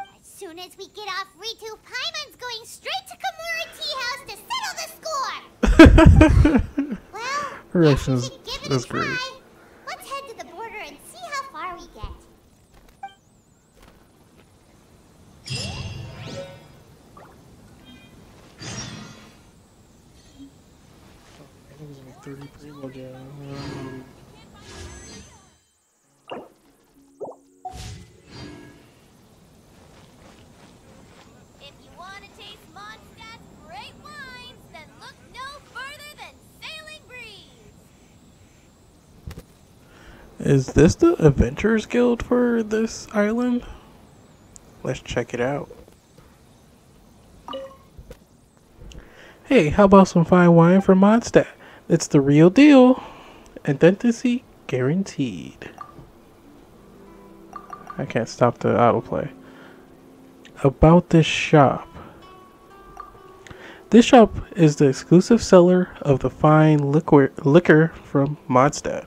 As soon as we get off Ritu, Paimon's going straight to Komura Tea House to settle the score! Well, Her guess reaction we should give it is a great. try. Let's head to the border and see how far we get. Is this the Adventurers Guild for this island? Let's check it out. Hey, how about some fine wine from Mondstadt? It's the real deal. Authenticity guaranteed. I can't stop the autoplay. About this shop. This shop is the exclusive seller of the fine liquor from Mondstadt.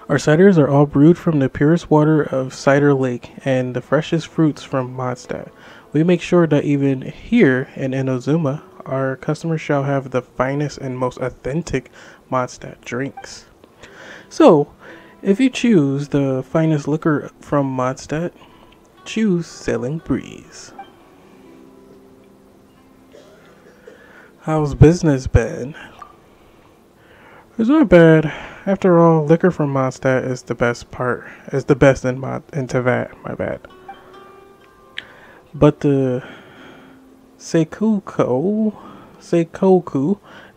Our ciders are all brewed from the purest water of Cider Lake and the freshest fruits from Mondstadt. We make sure that even here in Inazuma, our customers shall have the finest and most authentic Mondstadt drinks. So, if you choose the finest liquor from Mondstadt, choose Sailing Breeze. How's business been? It's not bad. After all, liquor from Mondstadt is the best part. Is the best in Teyvat, my bad. But the Seikoku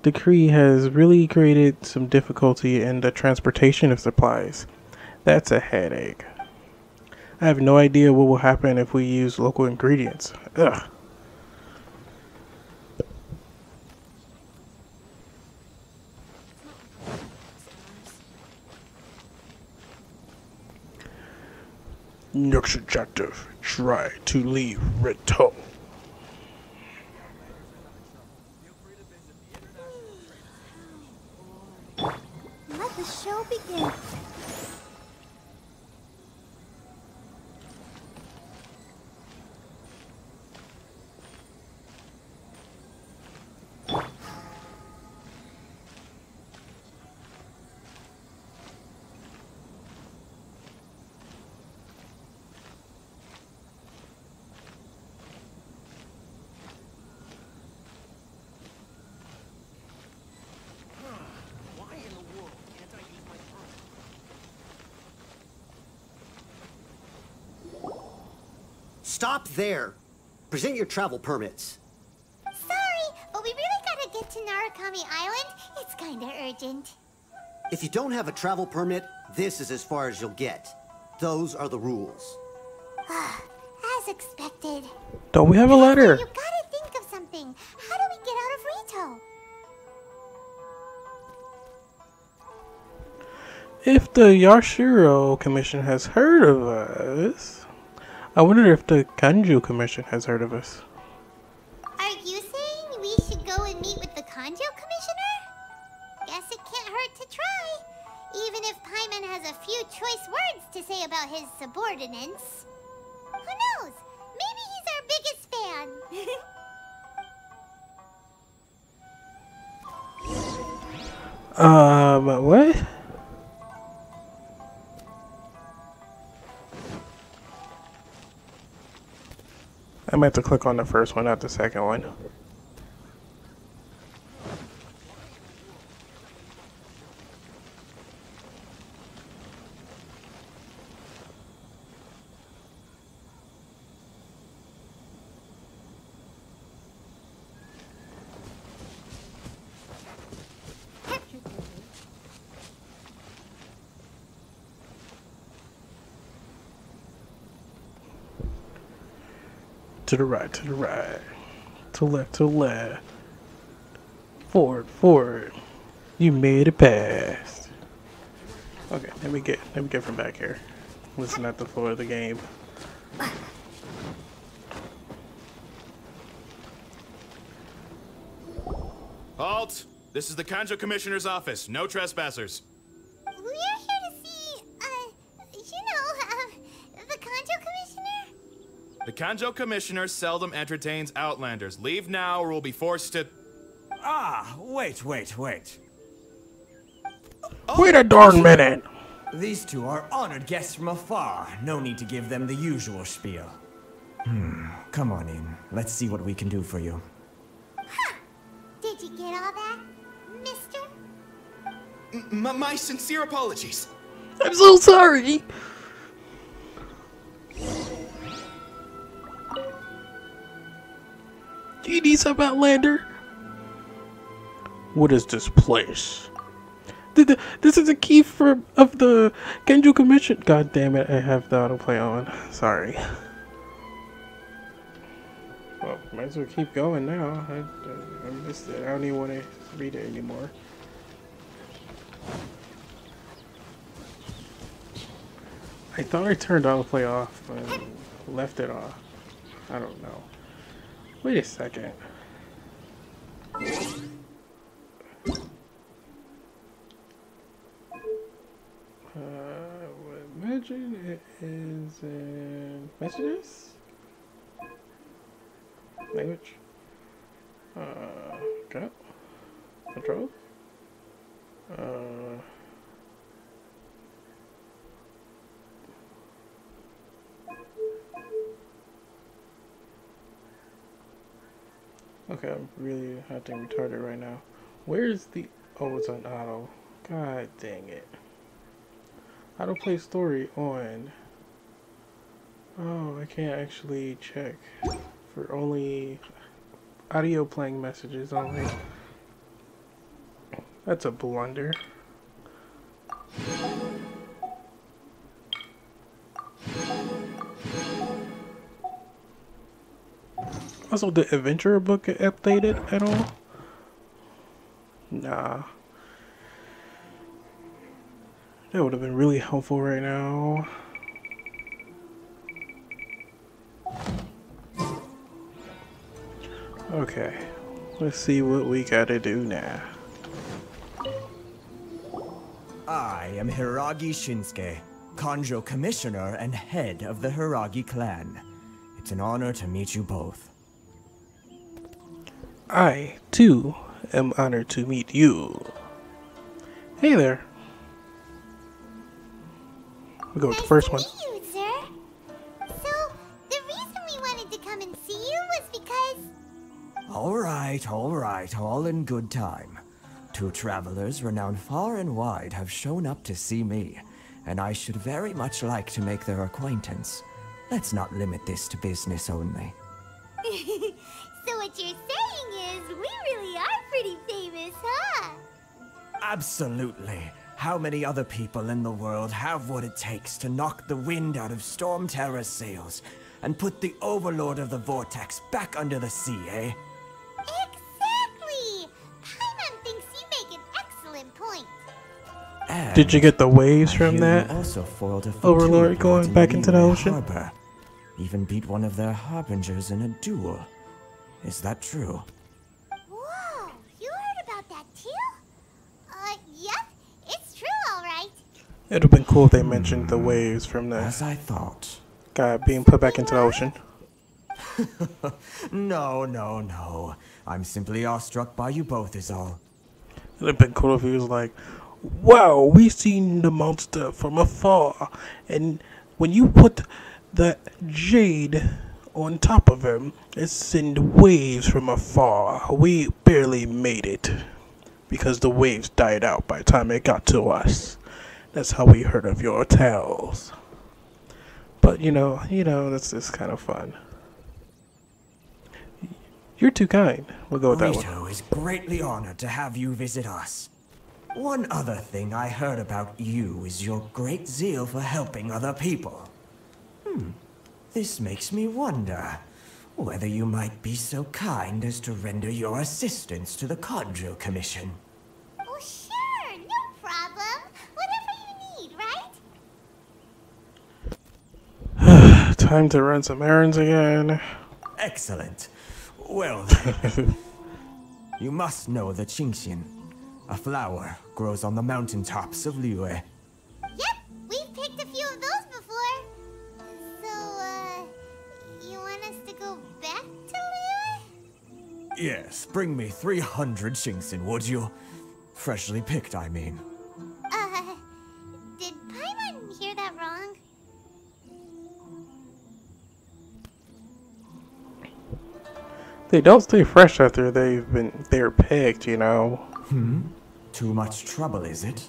decree has really created some difficulty in the transportation of supplies. That's a headache. I have no idea what will happen if we use local ingredients. Ugh. Next objective, try to leave Rito. Let the show begin. Stop there! Present your travel permits. Sorry, but we really gotta get to Narukami Island. It's kinda urgent. If you don't have a travel permit, this is as far as you'll get. Those are the rules. As expected. Don't we have a letter? You gotta think of something. How do we get out of Rito? If the Yashiro Commission has heard of us... I wonder if the Kanju Commission has heard of us. Are you saying we should go and meet with the Kanjo Commissioner? Guess it can't hurt to try. Even if Paimon has a few choice words to say about his subordinates. Who knows? Maybe he's our biggest fan. What? I meant to click on the first one, not the second one. To the right, to the right. To left, to left. Forward, forward. You made it past. Okay, let me get from back here. Listen at the floor of the game. Halt! This is the Kanjo Commissioner's office. No trespassers. We're here to see, the Kanjo Commissioner? The Kanjo Commissioner seldom entertains Outlanders. Leave now or we'll be forced to... Ah, wait. Wait a darn minute! These two are honored guests from afar. No need to give them the usual spiel. Come on in. Let's see what we can do for you. Huh. Did you get all that, mister? My sincere apologies. I'm so sorry! Do you need some Outlander? What is this place? This is a key of the Genju Commission. God damn it! I have the autoplay on. Sorry. Well, might as well keep going now. I missed it. I don't even want to read it anymore. I thought I turned autoplay off and left it off. I don't know. Wait a second. Imagine it is in messages? Language? Go? Control? Okay, I'm really acting retarded right now. Where's the... Oh, it's on auto. God dang it. Autoplay story on. Oh, I can't actually check. For only audio playing messages only. That's a blunder. Also, did the adventure book get updated at all? Nah. That would have been really helpful right now. Okay. Let's see what we gotta do now. I am Hiragi Shinsuke, Kanjo Commissioner and head of the Hiragi clan. It's an honor to meet you both. I, too, am honored to meet you. Hey there. We'll go with the first one. Nice to meet you, sir. So, the reason we wanted to come and see you was because... Alright, all in good time. Two travelers renowned far and wide have shown up to see me, and I should very much like to make their acquaintance. Let's not limit this to business only. So what you're saying is, we really are pretty famous, huh? Absolutely. How many other people in the world have what it takes to knock the wind out of Storm Terror's sails and put the Overlord of the Vortex back under the sea, eh? Exactly! Paimon thinks you make an excellent point. And did you get the waves from that? Also foiled a Overlord going back into the ocean? Harbor. Even beat one of their harbingers in a duel. Is that true? Whoa, you heard about that too? Yep, it's true, alright. It would have been cool if they mentioned the waves from the... As I thought. Guy being put back into the ocean. No. I'm simply awestruck by you both is all. It would have been cool if he was like, wow, we seen the monster from afar. And when you put the jade on top of him, it sent waves from afar. We barely made it because the waves died out by the time it got to us. That's how we heard of your tales. But you know, that's just kind of fun. You're too kind. We'll go with that one. Rito is greatly honored to have you visit us. One other thing I heard about you is your great zeal for helping other people. This makes me wonder whether you might be so kind as to render your assistance to the Kanjo Commission. Oh, sure, no problem. Whatever you need, right? Time to run some errands again. Excellent. Well then, you must know the Genshin. A flower grows on the mountaintops of Liyue. Yep, we've picked a few of those before. So, you want us to go back to Liyue? Yes, bring me 300 Genshin, would you? Freshly picked, I mean. Did Paimon hear that wrong? They don't stay fresh after they're picked, you know. Too much trouble, is it?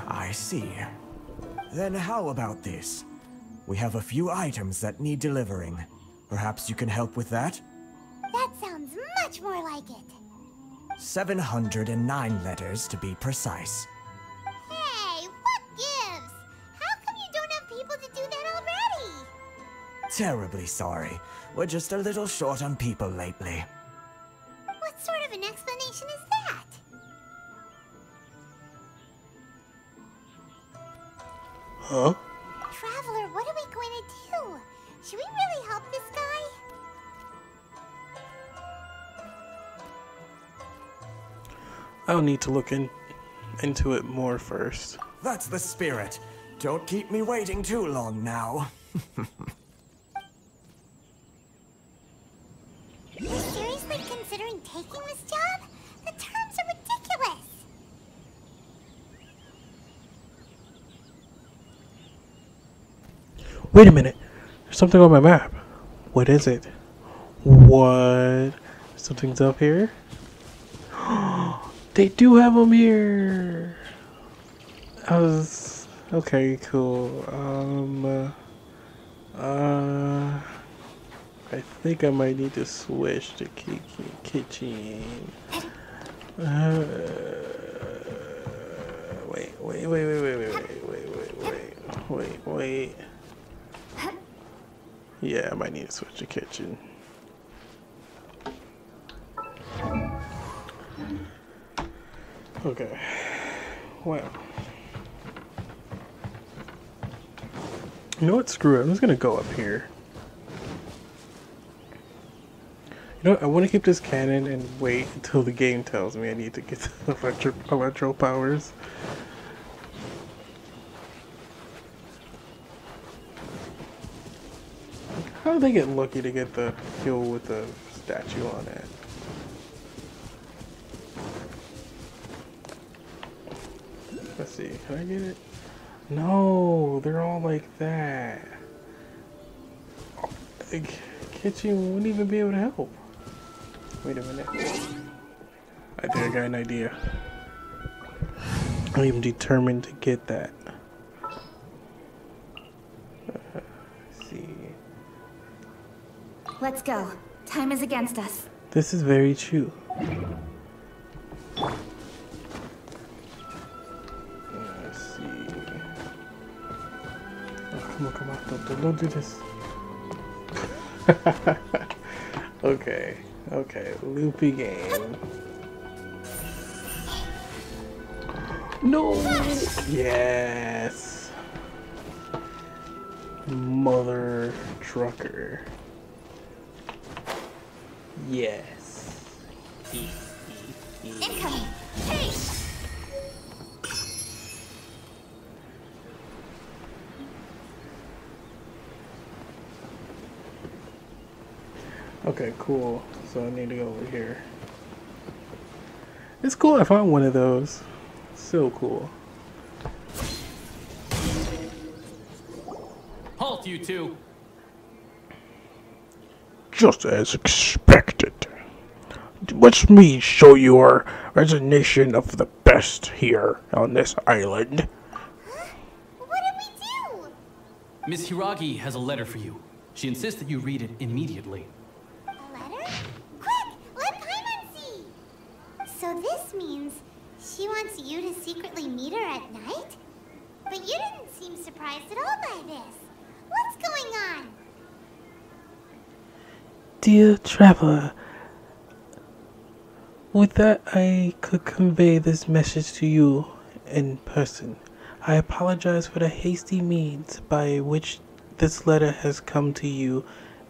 I see. Then how about this? We have a few items that need delivering. Perhaps you can help with that? That sounds much more like it. 709 letters to be precise. Hey, what gives? How come you don't have people to do that already? Terribly sorry. We're just a little short on people lately. What sort of an explanation is that? Huh? Traveler, what are we going to do? Should we really help this guy? I'll need to look into it more first. That's the spirit. Don't keep me waiting too long now. You're seriously considering taking this job? The terms are ridiculous. Wait a minute. There's something on my map. What is it? What? Something's up here? They do have them here. Okay, cool. I think I might need to switch to kitchen. Wait. Yeah, I might need to switch to kitchen. Okay. Well. You know what? Screw it. I'm just gonna go up here. You know what? I want to keep this cannon and wait until the game tells me I need to get the electro powers. How did they get lucky to get the kill with the statue on it? Let's see, can I get it? No, they're all like that. The kitchen wouldn't even be able to help. Wait a minute. I think I got an idea. I'm even determined to get that. Let's see. Let's go. Time is against us. This is very true. Let's see. Oh, come on. Don't do this. Okay. Loopy game. No! Yes! Mother trucker. Yes. Incoming. Hey! Okay, cool. So I need to go over here. It's cool I found one of those. So cool. Halt, you two! Just as expected. Watch me show you our resignation of the best here on this island. What did we do? Miss Hiragi has a letter for you. She insists that you read it immediately. A letter? Quick, let Paimon see! So this means she wants you to secretly meet her at night? But you didn't seem surprised at all by this. What's going on? Dear traveler, with that I could convey this message to you in person. I apologize for the hasty means by which this letter has come to you,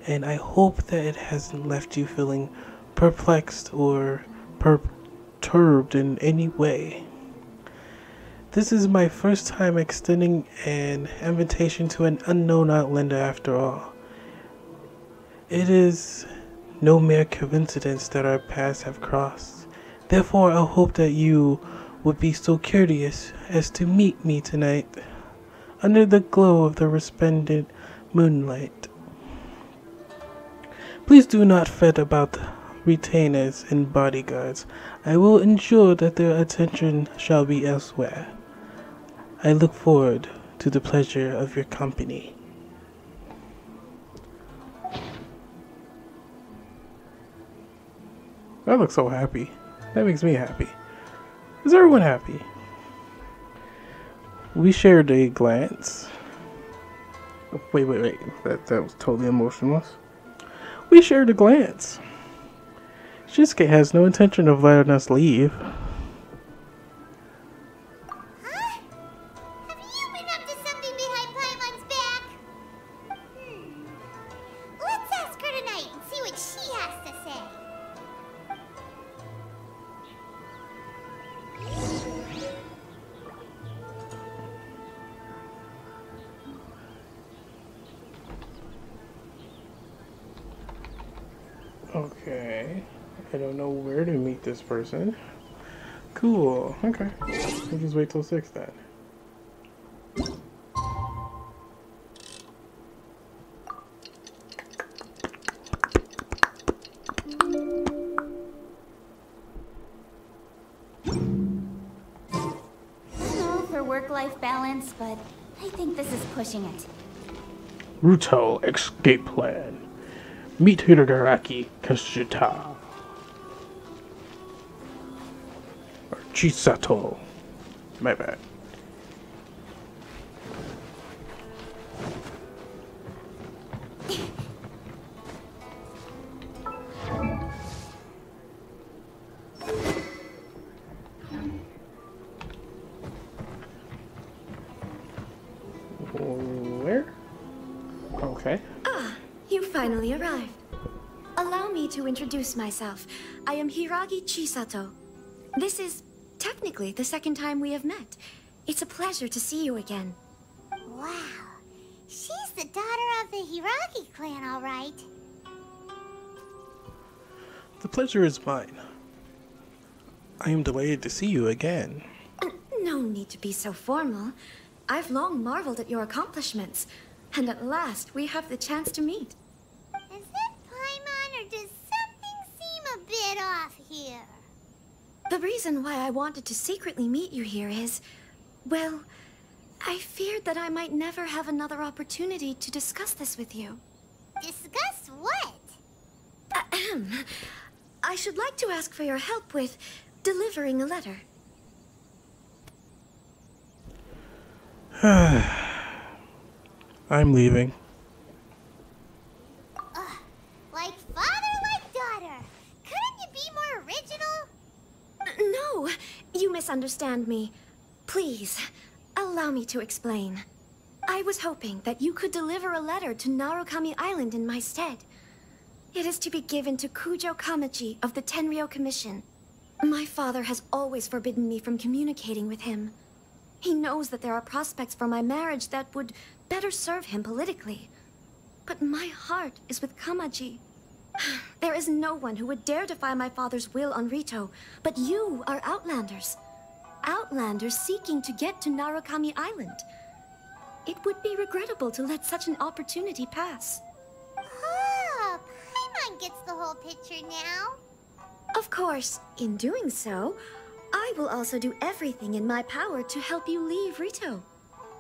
and I hope that it hasn't left you feeling perplexed or perturbed in any way. This is my first time extending an invitation to an unknown outlander after all. It is no mere coincidence that our paths have crossed. Therefore, I hope that you would be so courteous as to meet me tonight under the glow of the resplendent moonlight. Please do not fret about retainers and bodyguards. I will ensure that their attention shall be elsewhere. I look forward to the pleasure of your company. I look so happy. That makes me happy. Is everyone happy? We shared a glance. Oh, wait. That was totally emotionless. We shared a glance. Shinsuke has no intention of letting us leave. Huh? Have you been up to something behind Paimon's back? Let's ask her tonight and see what she has to say. Okay. I don't know where to meet this person. Cool. Okay. We'll just wait till 6 then. All for work-life balance, but I think this is pushing it. Ruto escape plan. Meet Hirogaraki Kashita. Or Chisato. My bad. Where? Okay. Ah, you finally arrived. Allow me to introduce myself. I am Hiragi Chisato. This is technically the second time we have met. It's a pleasure to see you again. Wow. She's the daughter of the Hiragi clan, all right. The pleasure is mine. I am delighted to see you again. No need to be so formal. I've long marveled at your accomplishments, and at last we have the chance to meet. Is it Paimon, or does something seem a bit off here? The reason why I wanted to secretly meet you here is, well, I feared that I might never have another opportunity to discuss this with you. Discuss what? Ahem. I should like to ask for your help with delivering a letter. I'm leaving. Like father, like daughter. Couldn't you be more original? No, you misunderstand me. Please, allow me to explain. I was hoping that you could deliver a letter to Narukami Island in my stead. It is to be given to Kujo Kamachi of the Tenryou Commission. My father has always forbidden me from communicating with him. He knows that there are prospects for my marriage that would better serve him politically. But my heart is with Kamaji. There is no one who would dare defy my father's will on Rito, but you are Outlanders. Outlanders seeking to get to Narukami Island. It would be regrettable to let such an opportunity pass. Oh, Paimon gets the whole picture now. Of course, in doing so, I will also do everything in my power to help you leave Rito.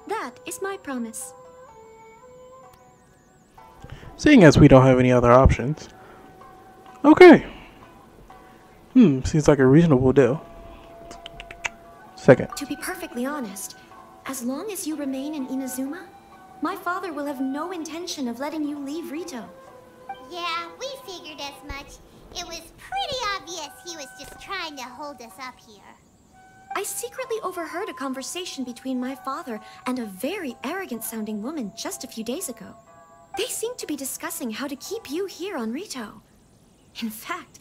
That is my promise. Seeing as we don't have any other options. Okay. Seems like a reasonable deal. Second. To be perfectly honest, as long as you remain in Inazuma, my father will have no intention of letting you leave Rito. Yeah, we figured as much. It was pretty obvious he was just trying to hold us up here. I secretly overheard a conversation between my father and a very arrogant-sounding woman just a few days ago. They seemed to be discussing how to keep you here on Rito. In fact,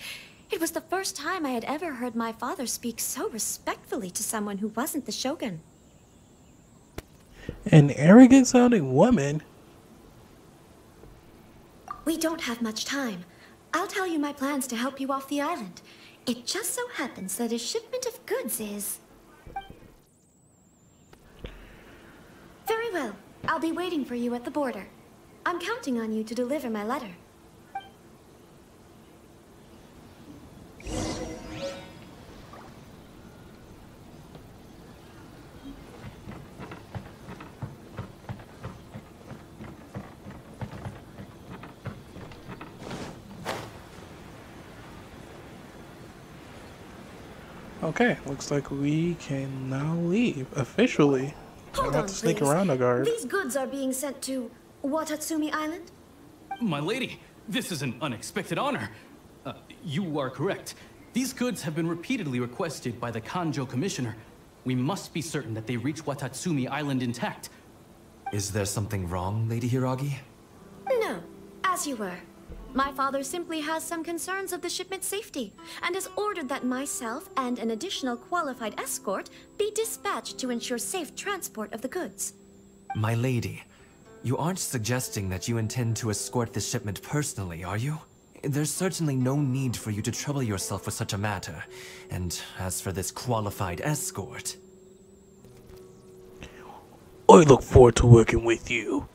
it was the first time I had ever heard my father speak so respectfully to someone who wasn't the Shogun. An arrogant-sounding woman? We don't have much time. I'll tell you my plans to help you off the island. It just so happens that a shipment of goods is... Very well. I'll be waiting for you at the border. I'm counting on you to deliver my letter. Okay, looks like we can now leave officially. Hold Don't have on, to sneak please. around the guard. These goods are being sent to Watatsumi Island? My lady, this is an unexpected honor. You are correct. These goods have been repeatedly requested by the Kanjo Commissioner. We must be certain that they reach Watatsumi Island intact. Is there something wrong, Lady Hiragi? No, as you were. My father simply has some concerns of the shipment's safety, and has ordered that myself and an additional qualified escort be dispatched to ensure safe transport of the goods. My lady, you aren't suggesting that you intend to escort this shipment personally, are you? There's certainly no need for you to trouble yourself with such a matter. And as for this qualified escort... I look forward to working with you.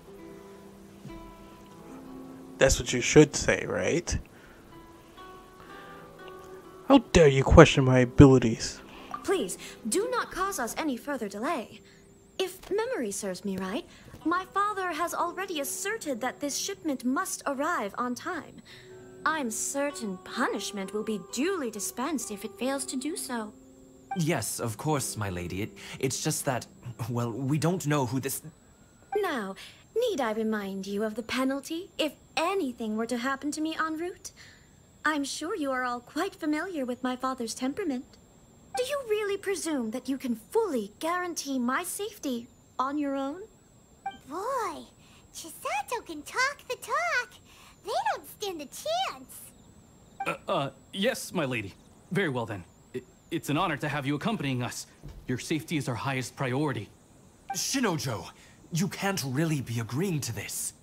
That's what you should say, right? How dare you question my abilities? Please, do not cause us any further delay. If memory serves me right, my father has already asserted that this shipment must arrive on time. I'm certain punishment will be duly dispensed if it fails to do so. Yes, of course, my lady. It's just that, well, we don't know who this... Now, need I remind you of the penalty if anything were to happen to me en route? I'm sure you are all quite familiar with my father's temperament. Do you really presume that you can fully guarantee my safety on your own? Boy, Chisato can talk the talk. They don't stand a chance. Yes, my lady. Very well then. It's an honor to have you accompanying us. Your safety is our highest priority. Shinojo, you can't really be agreeing to this.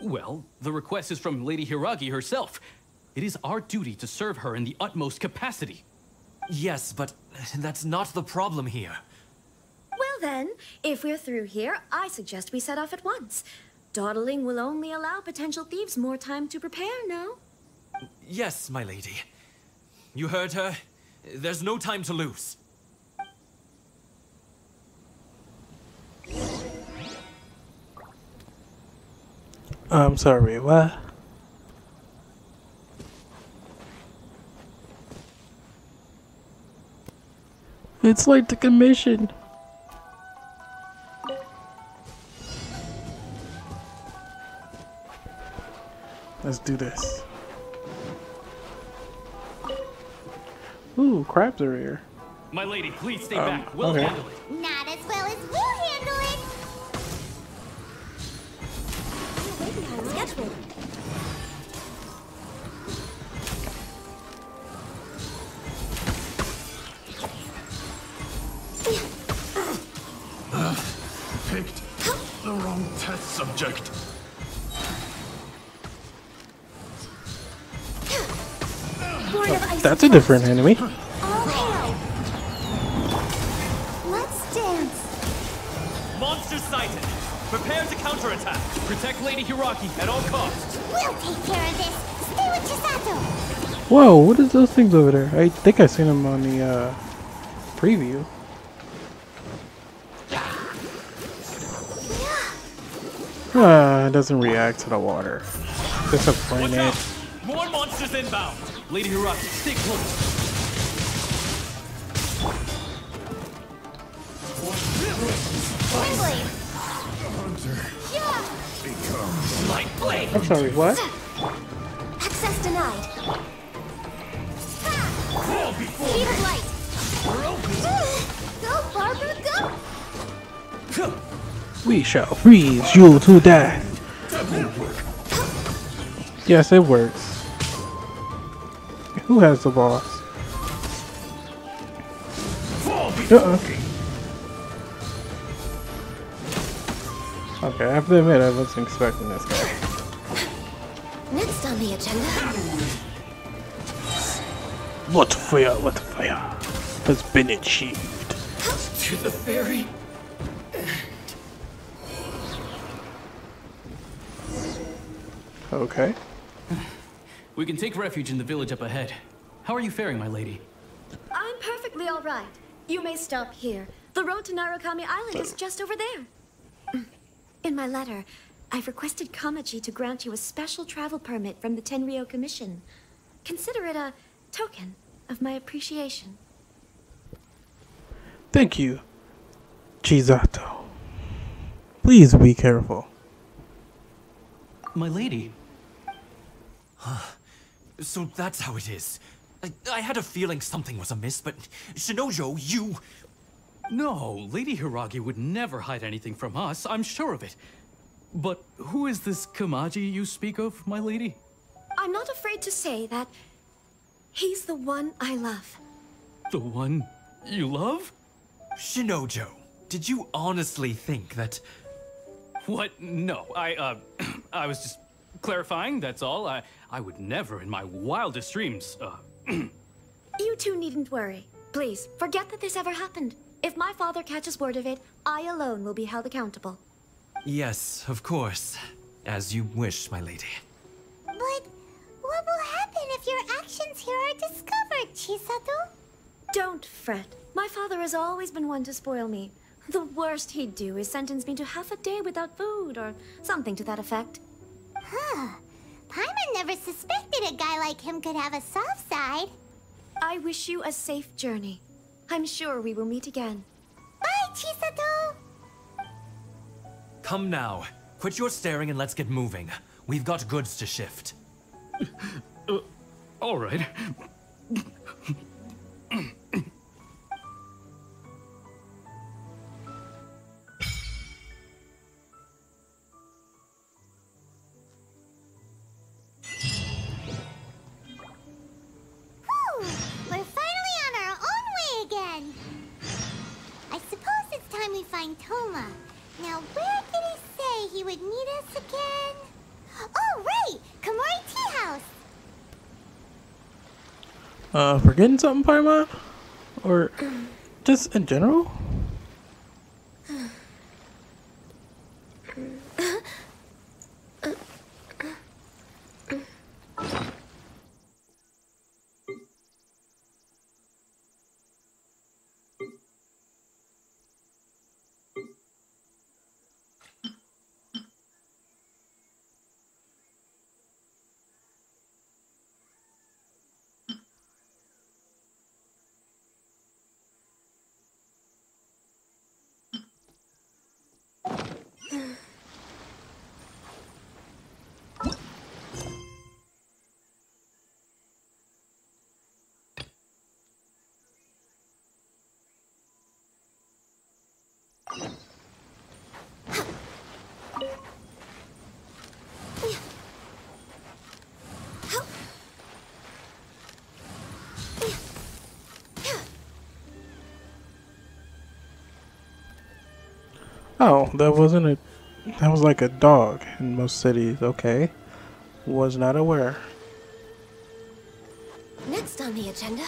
Well, the request is from Lady Hiragi herself. It is our duty to serve her in the utmost capacity. Yes, but that's not the problem here. Well then, if we're through here, I suggest we set off at once. Dawdling will only allow potential thieves more time to prepare, no? Yes, my lady. You heard her. There's no time to lose. I'm sorry, what? It's like the commission. Let's do this. Ooh, crabs are here. My lady, please stay back. We'll okay. handle it. Not as well as we'll handle it. Schedule. Picked the wrong test subject. Oh, that's a different enemy. All hail. Let's dance. Monster sighted. Prepare to counterattack. Protect Lady Hiragi at all costs. We'll take care of this. Stay with Chisato. Whoa, what is those things over there? I think I seen them on the preview. It doesn't react to the water. Disappointed. More monsters inbound. Lady Hiragi, stay close. Blade. Light blade. I'm sorry, what? Access denied. Speed of light. We're open. Go, Barbara, go. We shall freeze you to death. Yes, it works. Who has the boss? Okay, I have to admit I wasn't expecting this guy. Next on the agenda. What fire has been achieved? To the ferry. Okay. We can take refuge in the village up ahead. How are you faring, my lady? I'm perfectly all right. You may stop here. The road to Narukami Island is just over there. In my letter, I've requested Kamaji to grant you a special travel permit from the Tenryou Commission. Consider it a token of my appreciation. Thank you, Chisato. Please be careful. My lady. So that's how it is. I had a feeling something was amiss, but Shinojo, you... No, Lady Hiragi would never hide anything from us, I'm sure of it. But who is this Kamaji you speak of, my lady? I'm not afraid to say that he's the one I love. The one you love? Shinojo, did you honestly think that... What? No, I was just clarifying, that's all. I would never in my wildest dreams, You two needn't worry. Please, forget that this ever happened. If my father catches word of it, I alone will be held accountable. Yes, of course. As you wish, my lady. But what will happen if your actions here are discovered, Chisato? Don't fret. My father has always been one to spoil me. The worst he'd do is sentence me to half a day without food, or something to that effect. Huh. Paimon never suspected a guy like him could have a soft side. I wish you a safe journey. I'm sure we will meet again. Bye, Chisato! Come now. Quit your staring and let's get moving. We've got goods to shift. All right. We're finally on our own way again. I suppose it's time we find Toma. Now, where did he say he would meet us again? Oh, right! Komori Tea House! Forgetting something, Paimon? Or just in general? Oh, that was like a dog in most cities, okay. Was not aware. Next on the agenda.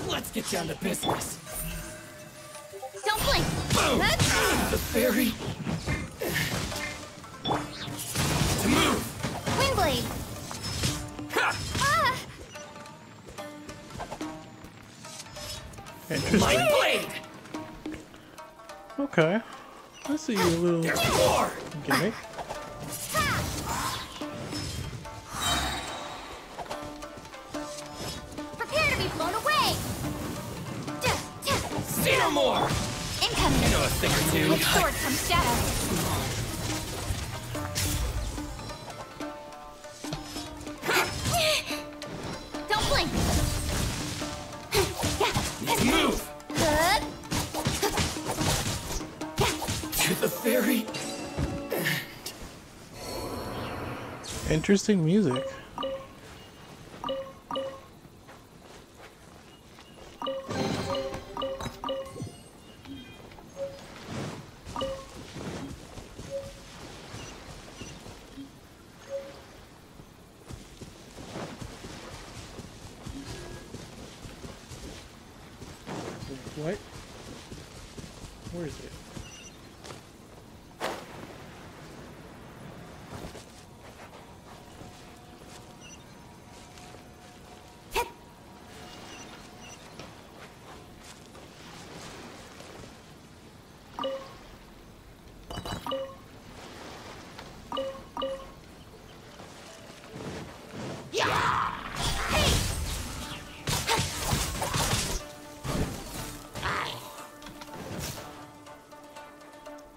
Let's get down to business. Don't blink. The fairy. To move. Windblade. My blade. Okay. I see a little gimmick. Prepare to be blown away! See no more! Incoming! You know a thing or two. With sword comes shadow. Don't blink! Move! To the ferry. Interesting music. What? Where is it?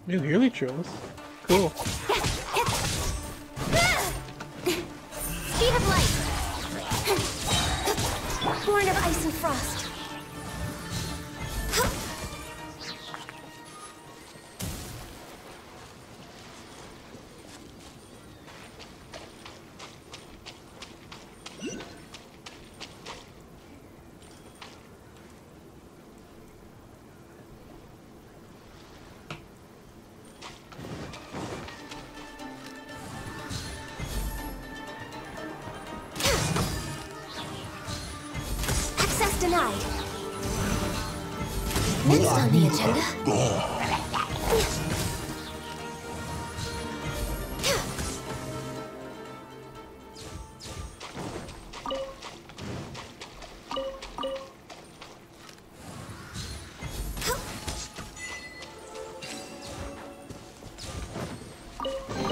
New Healy Trills. Cool. Speed of light! Born of ice and frost. Access denied. Next on the agenda.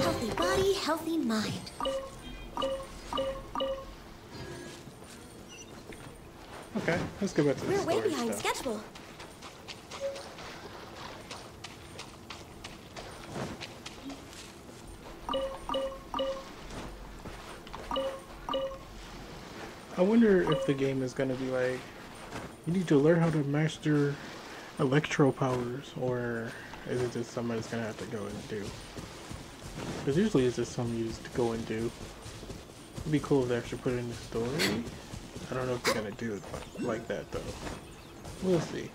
Healthy body, healthy mind. Okay, let's go back to the We're way story behind stuff. schedule. I wonder if the game is gonna be like, you need to learn how to master electro powers, or is it just something that's gonna have to go and do? Because usually it's just something you just go and do. It'd be cool if they actually put it in the story. I don't know if they're gonna do it like that though. We'll see.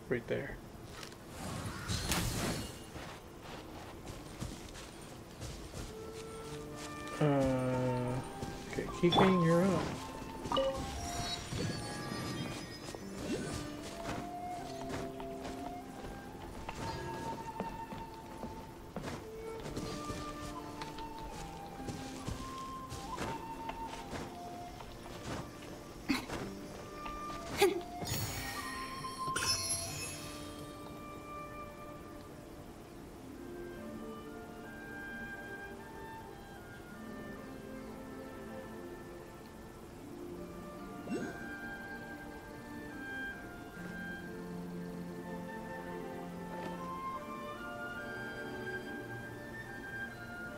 Right there. Okay, Kike, you're up.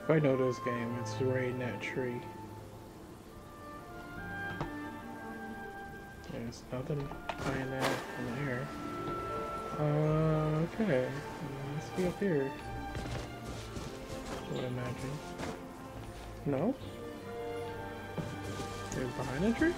If I know this game, it's right in that tree. There's nothing behind that in there. Okay. Let's be up here. I would imagine. No? They're behind the tree?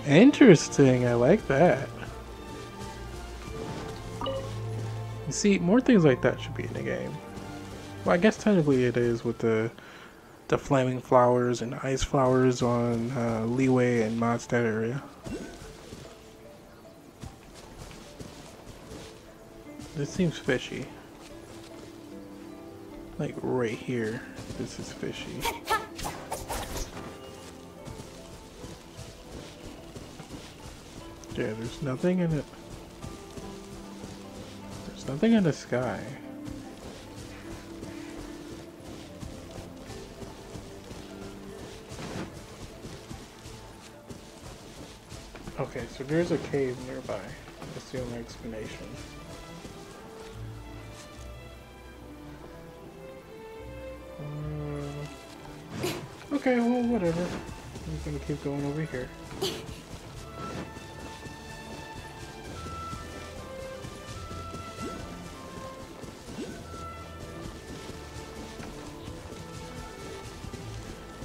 Interesting, I like that. You see, more things like that should be in the game. Well, I guess technically it is with the flaming flowers and ice flowers on Leeway and Mondstadt area. This seems fishy. Like right here. This is fishy. Yeah, there's nothing in it. There's nothing in the sky. Okay, so there's a cave nearby. That's the only explanation. Okay, well, whatever. I'm gonna keep going over here.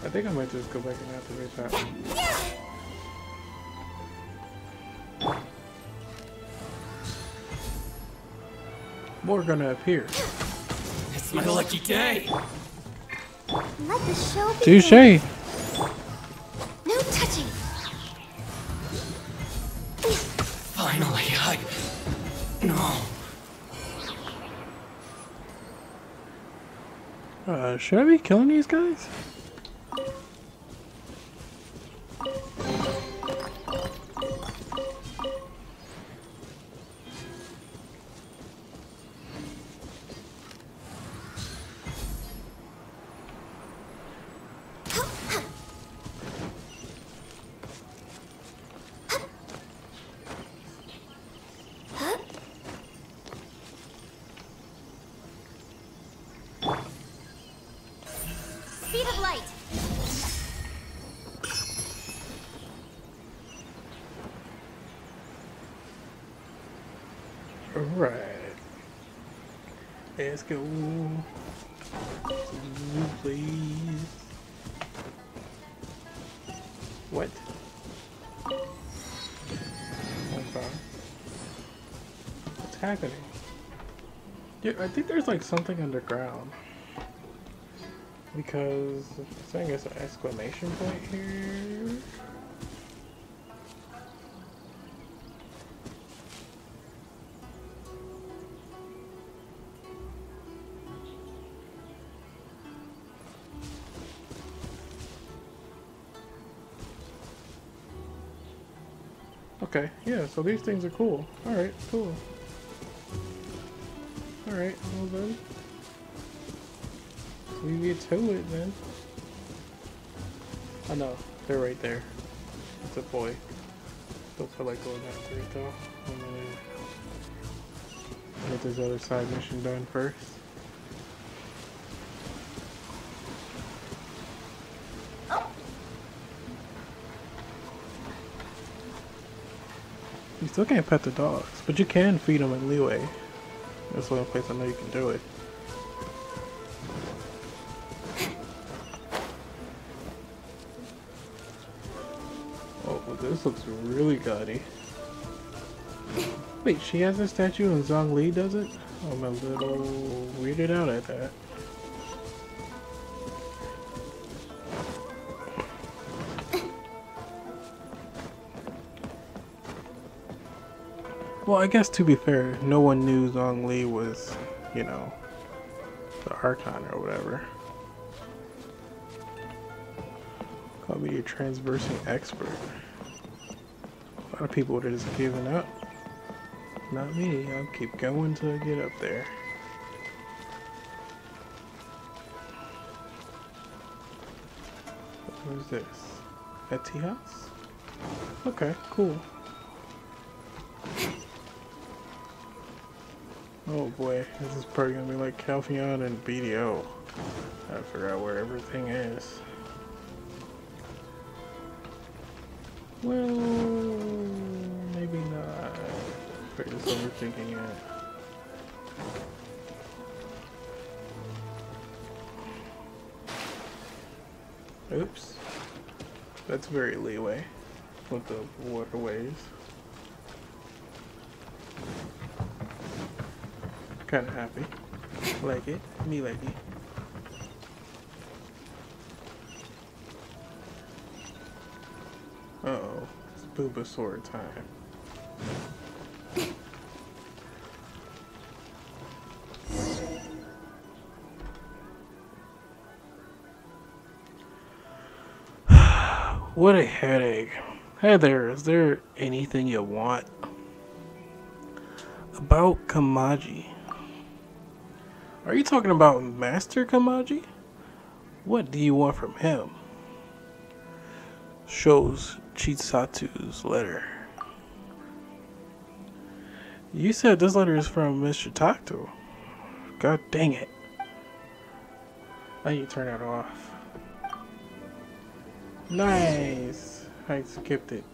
I think I might just go back and activate that one. More gonna appear. It's my lucky day. Let the show Touche. begin. No touching. Finally, no. Should I be killing these guys? Speed of light. Alright. Let's go. Please. What? Okay. What's happening? Yeah, I think there's like something underground. Because I think it's an exclamation point here. Okay, yeah, so these things are cool. Alright, cool. Alright, well then. We get to it then. I know, they're right there. It's a boy. Still feel like going after it though. I'm gonna get this other side mission done first. You still can't pet the dogs, but you can feed them in leeway. That's the only place I know you can do it. Oh, this looks really gaudy. Wait, she has a statue and Zhongli does it? I'm a little weirded out at that. Well, I guess to be fair, no one knew Zhongli was, you know, the Archon or whatever. Call me a transversing expert. A lot of people would have just given up. Not me, I'll keep going till I get up there. What is this? A tea house? Okay, cool. Oh boy, this is probably gonna be like Calpheon and BDO. I figure out where everything is. Well, maybe not. Probably just overthinking it. Oops. That's very leeway with the waterways. Kind of happy. Like it. Me like it. Uh-oh. It's Bulbasaur time. What a headache. Hey there, is there anything you want? About Kamaji. Are you talking about Master Kamaji? What do you want from him? Shows Chisatsu's letter. You said this letter is from Mr. Takto. God dang it. I need to turn that off. Nice. I skipped it.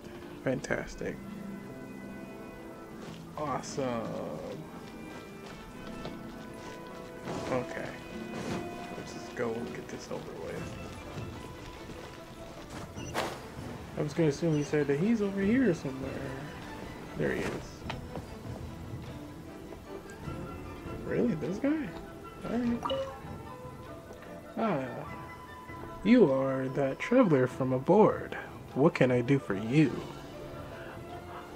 Fantastic. Awesome. Okay. Let's just go and get this over with. I was gonna assume he said that he's over here somewhere. There he is. Really? This guy? Alright. Ah. You are that traveler from aboard. What can I do for you?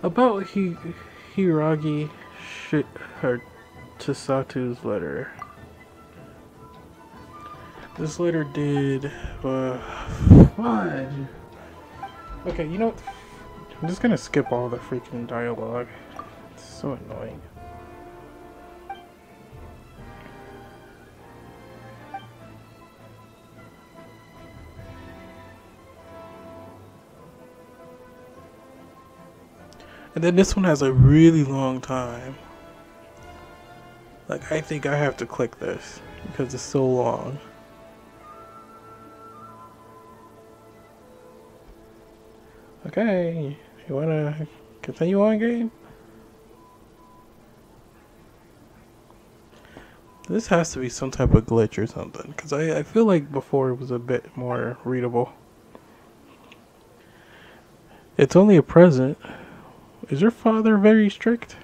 About Hiragi Chisatsu's letter. This letter did fudge. Okay, you know what? I'm just gonna skip all the freaking dialogue. It's so annoying. And then this one has a really long time. Like, I think I have to click this because it's so long. Okay, you wanna continue on, game? This has to be some type of glitch or something, because I feel like before it was a bit more readable. It's only a present. Is your father very strict?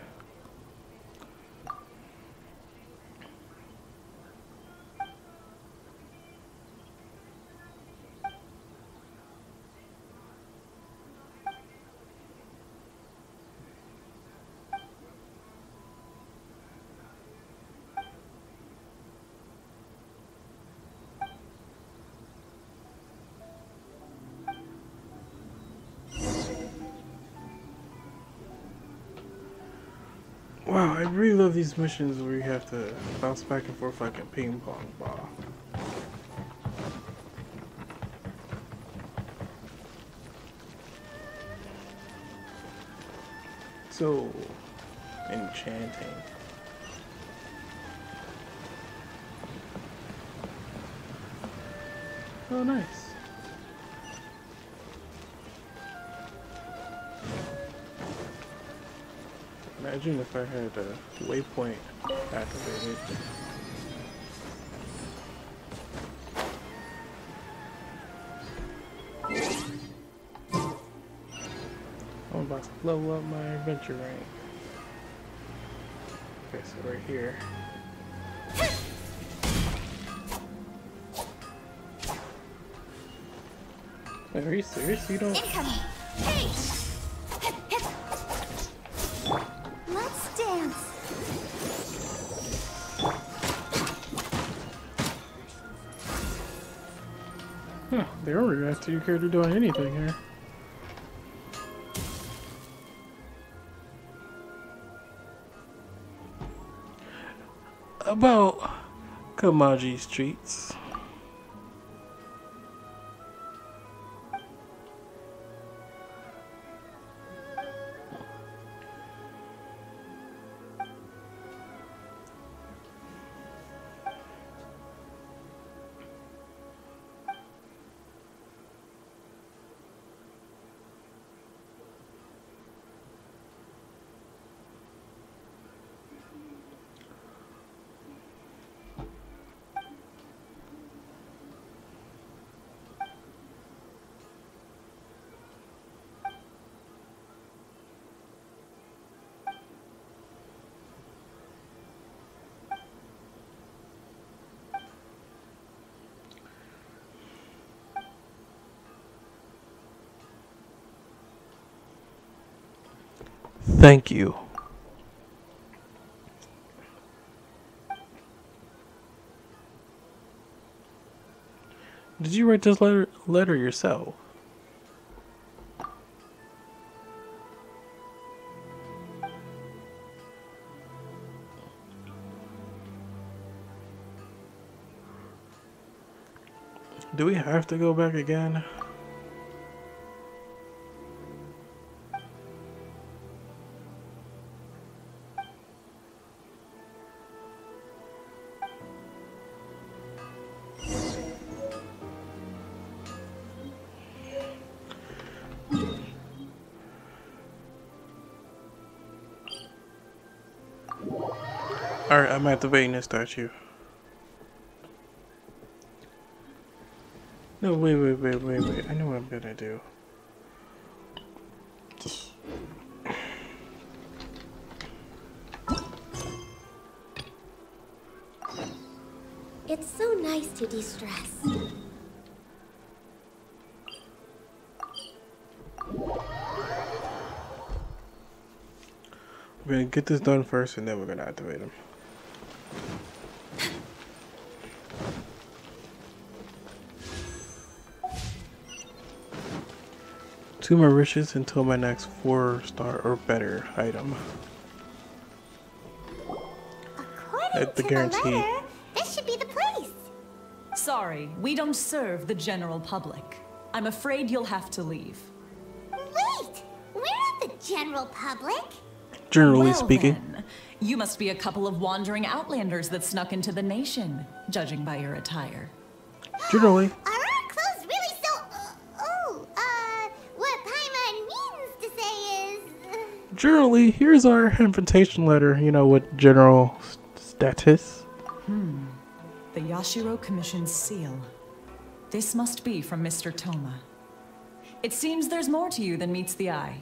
Wow, I really love these missions where you have to bounce back and forth like a ping pong ball. So enchanting. Oh, nice. Imagine if I had a waypoint activated. I'm about to level up my adventure rank. Okay, so right here. Are you serious? You don't... Hey! Let's dance. Huh, they already asked your character doing anything here. About Kamaji Streets. Thank you. Did you write this letter yourself? Do we have to go back again? Alright, I'm activating this statue. No, wait. I know what I'm gonna do. Just... It's so nice to de-stress. We're gonna get this done first and then we're gonna activate him. Two more wishes until my next 4-star or better item. According At the to guarantee. the letter, this should be the place. Sorry, we don't serve the general public. I'm afraid you'll have to leave. Wait! We're not the general public. Generally Well, speaking. then, you must be a couple of wandering outlanders that snuck into the nation, judging by your attire. Generally. Are our clothes really so... what Paimon means to say is... Generally, here's our invitation letter, you know, with general status. The Yashiro Commission's seal. This must be from Mr. Toma. It seems there's more to you than meets the eye.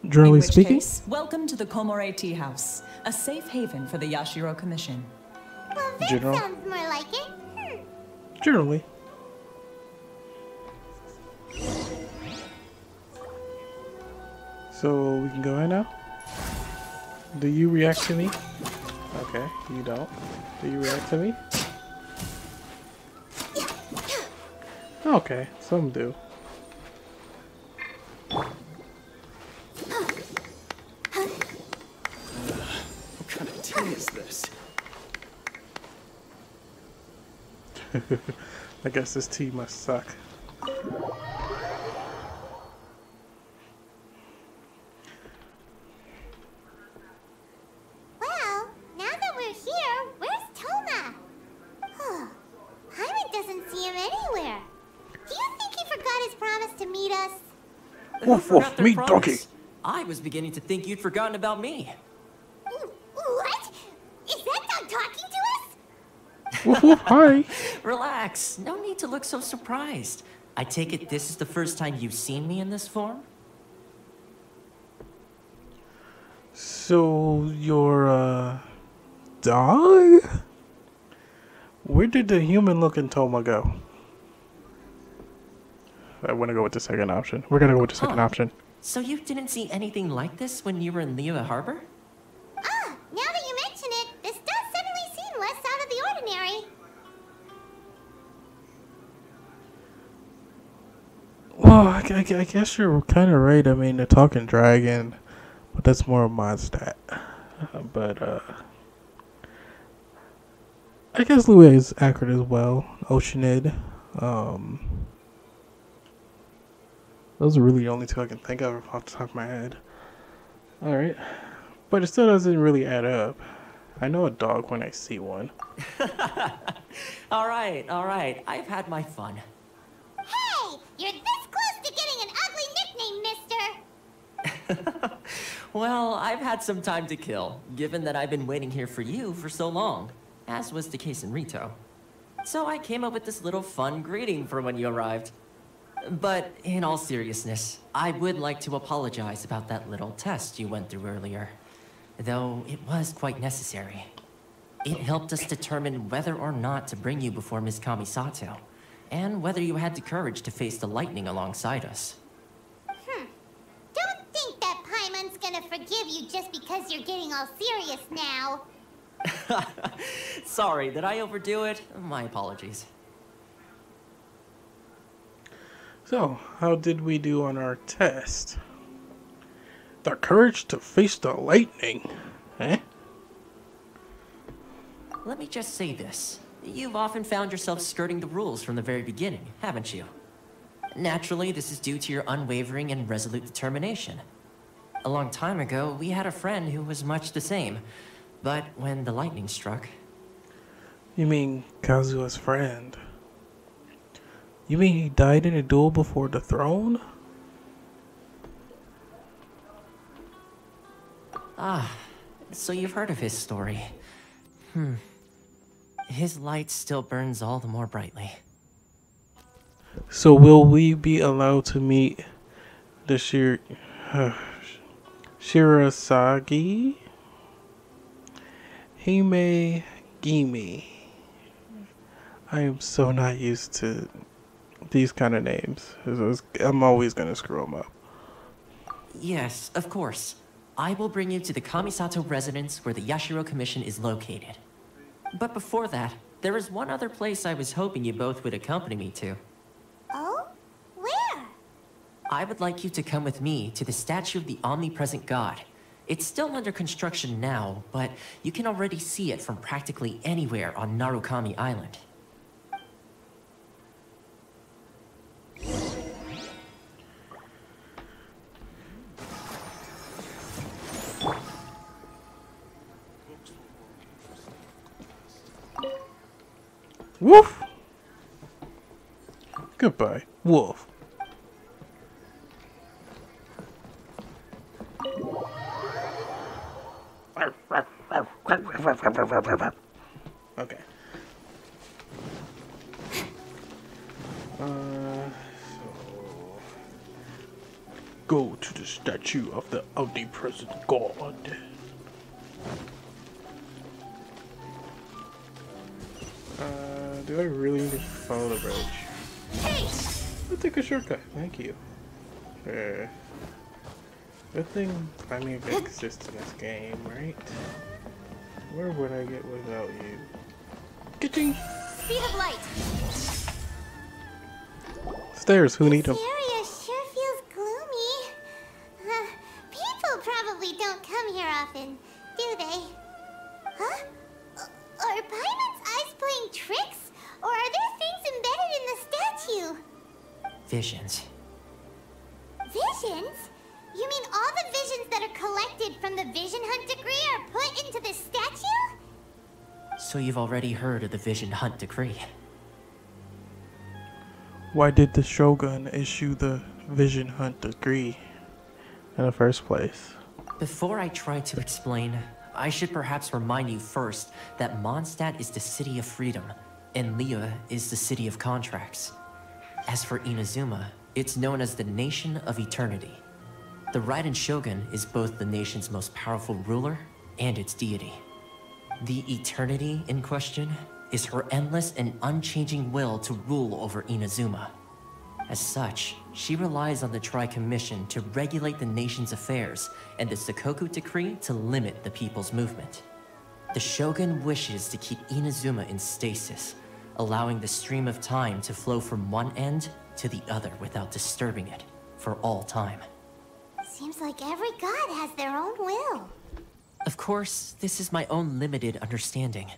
Generally In which speaking? case, welcome to the Komore Tea House, a safe haven for the Yashiro Commission. Well, that General. sounds more like it. Generally. So we can go in now? Do you react to me? Okay, you don't. Do you react to me? Okay, some do. What kind of tea is this? I guess this tea must suck. Well, now that we're here, where's Toma? Paimon doesn't see him anywhere. Do you think he forgot his promise to meet us? Woof woof, meat donkey. I was beginning to think you'd forgotten about me. What? Is that dog talking to us? Woof woof, hi. Relax. No need to look so surprised. I take it this is the first time you've seen me in this form? So, your, dog? Where did the human-looking Toma go? I want to go with the second option. We're gonna go with the second option. So you didn't see anything like this when you were in Liyue Harbor? Ah, now that you mention it, this does suddenly seem less out of the ordinary. Well, I guess you're kind of right. I mean, the talking dragon, but that's more of my stat. But, I guess Liyue is accurate as well. Oceanid. Those are really the only two I can think of off the top of my head. Alright. But it still doesn't really add up. I know a dog when I see one. Alright. I've had my fun. Hey, you're this close to getting an ugly nickname, mister. Well, I've had some time to kill, given that I've been waiting here for you for so long, as was the case in Rito. So I came up with this little fun greeting for when you arrived. But in all seriousness, I would like to apologize about that little test you went through earlier. Though it was quite necessary. It helped us determine whether or not to bring you before Ms. Kamisato, and whether you had the courage to face the lightning alongside us. Don't think that Paimon's gonna forgive you just because you're getting all serious now. Sorry, did I overdo it? My apologies. So, how did we do on our test? The courage to face the lightning. Eh? Let me just say this. You've often found yourself skirting the rules from the very beginning, haven't you? Naturally, this is due to your unwavering and resolute determination. A long time ago, we had a friend who was much the same, but when the lightning struck... You mean Kazuha's friend? You mean he died in a duel before the throne? Ah, so you've heard of his story. His light still burns all the more brightly. So will we be allowed to meet the Shirasagi? Hime Gimi. I am so not used to these kind of names. I'm always gonna screw them up. Yes, of course. I will bring you to the Kamisato residence where the Yashiro Commission is located. But before that, there is one other place I was hoping you both would accompany me to. Oh? Where? I would like you to come with me to the statue of the omnipresent god. It's still under construction now, but you can already see it from practically anywhere on Narukami Island. Woof! Goodbye, wolf. Okay. Go to the statue of the omnipresent god. Do I really need to follow the bridge? I'll take a shortcut. Thank you. Good thing climbing exists in this game, right? Where would I get without you? Kitching! Speed of light! Stairs, who need them? This area sure feels gloomy. People probably don't come here often, do they? Huh? Are Paimon's eyes playing tricks? Or are there things embedded in the statue? Visions. Visions? You mean all the visions that are collected from the Vision Hunt decree are put into the statue? So you've already heard of the Vision Hunt decree. Why did the Shogun issue the Vision Hunt decree in the first place? Before I try to explain, I should perhaps remind you first that Mondstadt is the city of freedom, and Liyue is the city of contracts. As for Inazuma, it's known as the Nation of Eternity. The Raiden Shogun is both the nation's most powerful ruler and its deity. The Eternity in question is her endless and unchanging will to rule over Inazuma. As such, she relies on the Tri-Commission to regulate the nation's affairs and the Sakoku Decree to limit the people's movement. The Shogun wishes to keep Inazuma in stasis, allowing the stream of time to flow from one end to the other without disturbing it for all time. Seems like every god has their own will. Of course, this is my own limited understanding.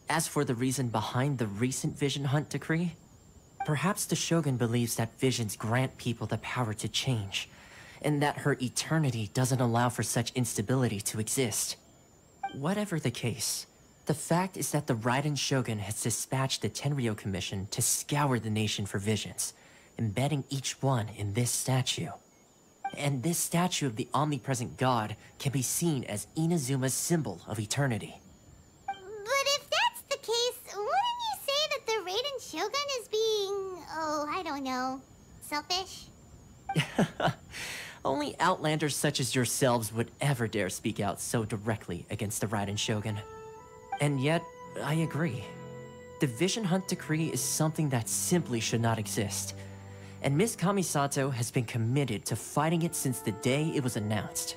As for the reason behind the recent Vision Hunt decree, perhaps the Shogun believes that visions grant people the power to change, and that her eternity doesn't allow for such instability to exist. Whatever the case, the fact is that the Raiden Shogun has dispatched the Tenryou Commission to scour the nation for visions, embedding each one in this statue. And this statue of the omnipresent god can be seen as Inazuma's symbol of eternity. But if that's the case, wouldn't you say that the Raiden Shogun is being, I don't know, selfish? Only outlanders such as yourselves would ever dare speak out so directly against the Raiden Shogun. And yet, I agree. The Vision Hunt decree is something that simply should not exist. And Miss Kamisato has been committed to fighting it since the day it was announced.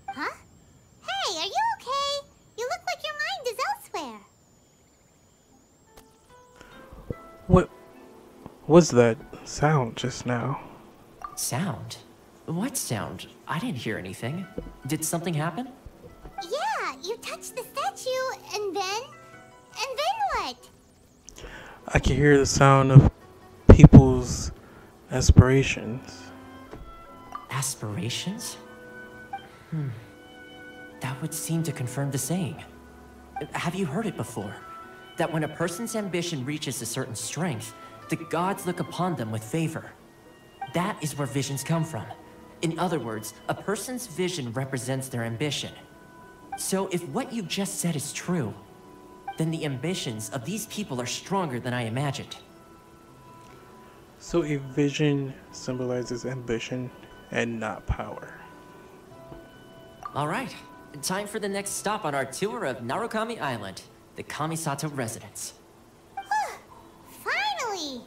Huh? Hey, are you okay? You look like your mind is elsewhere. What was that sound just now? Sound? What sound? I didn't hear anything. Did something happen? Yeah, you touched the statue, and then what? I can hear the sound of people's aspirations. Aspirations? That would seem to confirm the saying. Have you heard it before? That when a person's ambition reaches a certain strength, the gods look upon them with favor. That is where visions come from. In other words, a person's vision represents their ambition. So if what you just said is true, then the ambitions of these people are stronger than I imagined. So a vision symbolizes ambition and not power. All right, time for the next stop on our tour of Narukami Island, the Kamisato residence. Finally!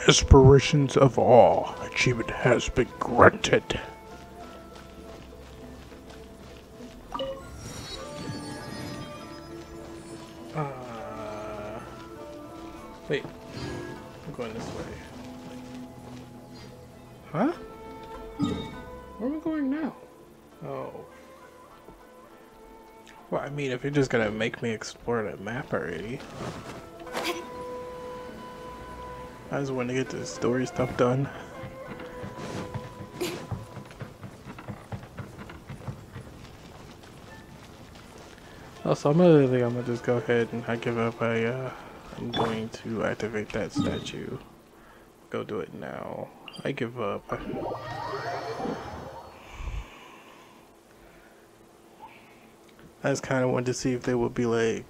Aspirations of all, achievement has been granted. Wait, I'm going this way. Huh? Where am I going now? Oh. Well, I mean, if you're just gonna make me explore the map already. I just want to get the story stuff done. Also, I'm gonna just go ahead and I give up. I'm going to activate that statue. Go do it now. I give up. I just kind of wanted to see if they would be like,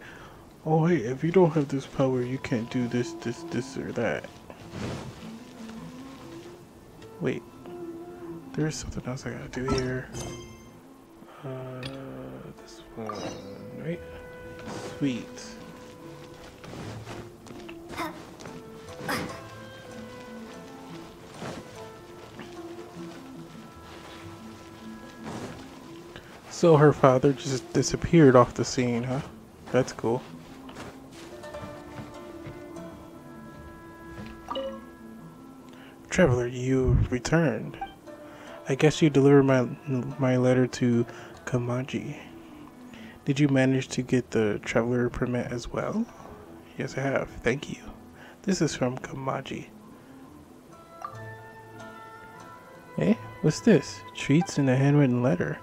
oh hey, if you don't have this power, you can't do this, or that. Wait, there's something else I gotta do here. This one, right? Sweet. So her father just disappeared off the scene, huh? That's cool. Traveler, you returned. I guess you delivered my letter to Kamaji. Did you manage to get the traveler permit as well? Yes, I have. Thank you. This is from Kamaji. Eh? What's this? Treats and a handwritten letter.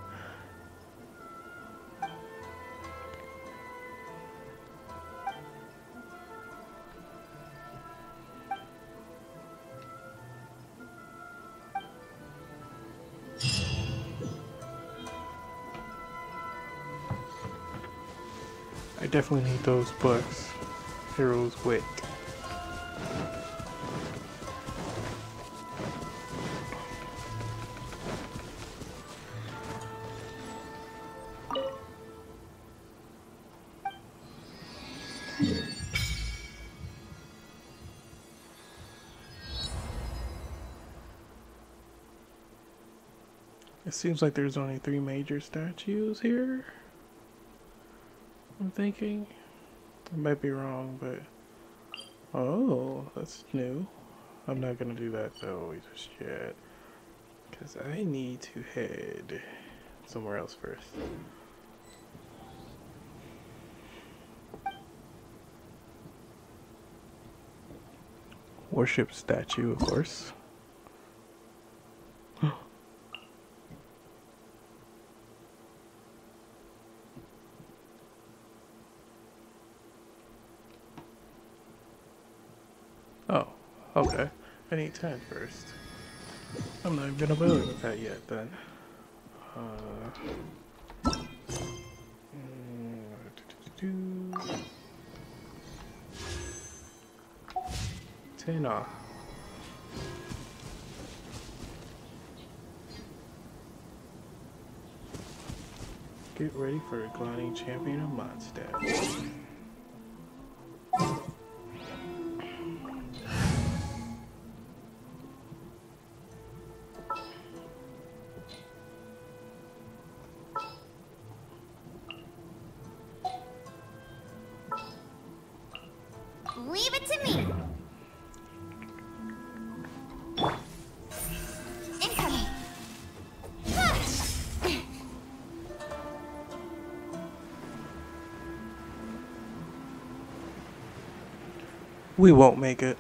I definitely need those books. Hero's Wit. It seems like there's only 3 major statues here. I'm thinking. I might be wrong, but... Oh, that's new. I'm not gonna do that though just yet. Because I need to head somewhere else first. Worship statue, of course. Oh, okay. I need 10 first. I'm not even gonna bother with that yet then. 10 off. Get ready for a gliding champion of Mondstadt. leave it to me. Incoming. We won't make it.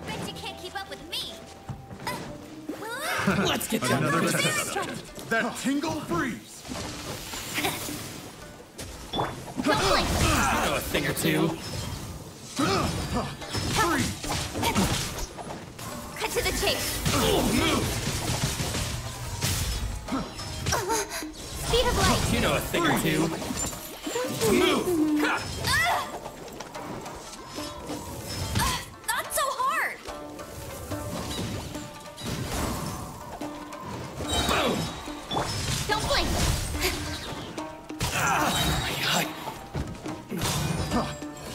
Bet you can't keep up with me. Let's get down to business. That tingle freeze. Don't blink. You know a thing or two. Cut to the chase. Speed of light. You know a thing or two. Move. Not so hard. Boom. Don't blink.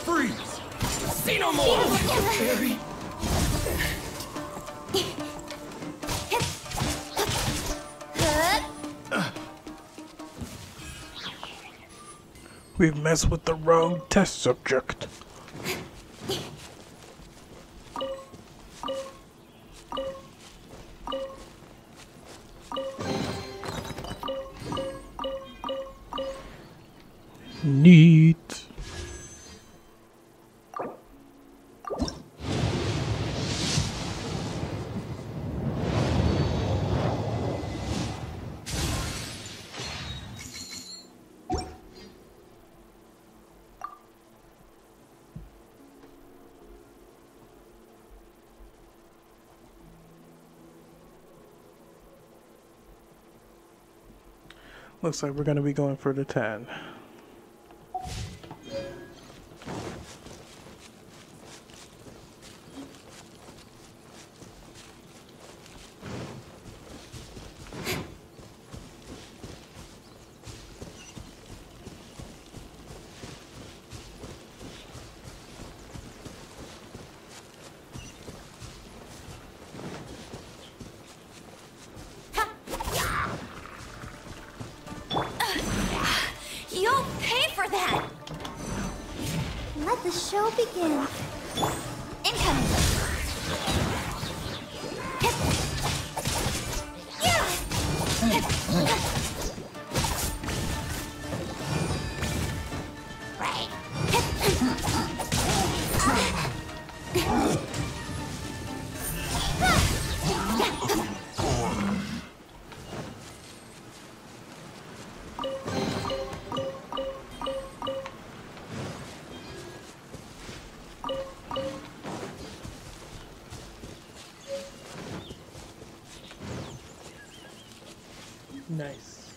Freeze. See no more. Barry. We've messed with the wrong test subject. Neat. Looks like we're gonna be going for the 10. You'll pay for that. Let the show begin. Incoming. Nice.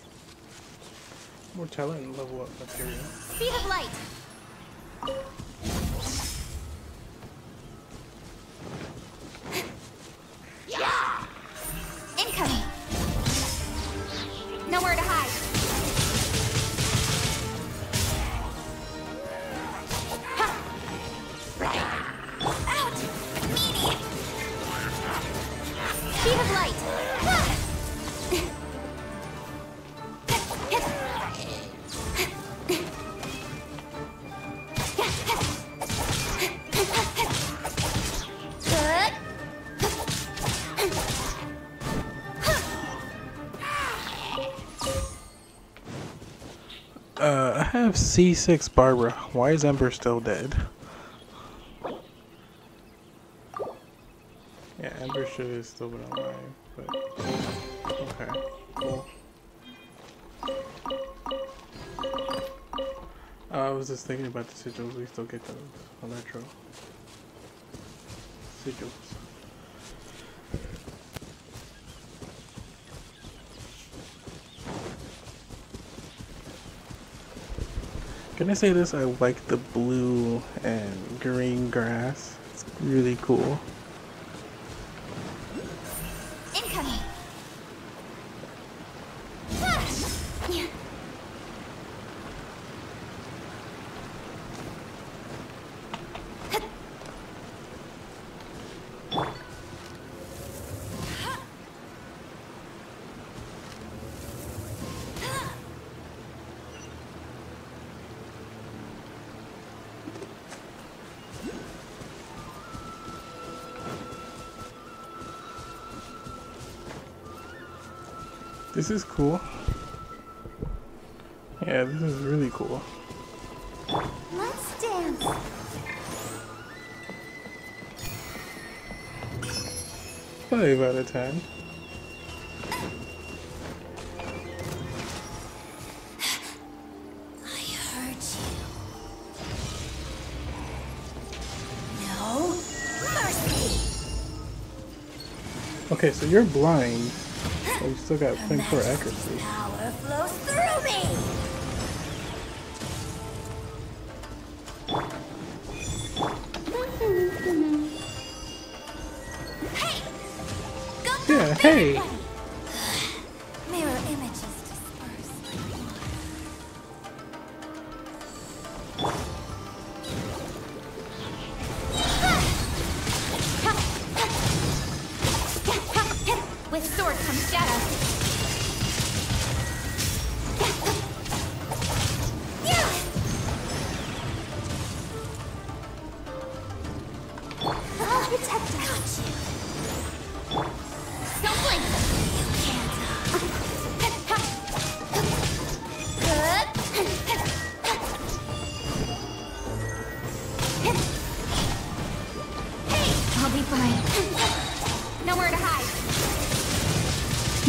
More talent and level up material. Speed of light. Incoming. Nowhere to hide. Out. Immediate. Speed of light. I have C6 Barbara. Why is Ember still dead? Yeah, Ember should have still been alive, but okay, cool. I was just thinking about the sigils. We still get those Electro. sigils. Can I say this? I like the blue and green grass. It's really cool. Incoming. This is cool. Yeah, this is really cool. Let's dance. Five out of 10. I heard you. No mercy. Okay, so you're blind. Oh, you still got 24 accuracy. Power flows through me. Yeah, hey! Mirror images disperse like water. With sword comes shadow.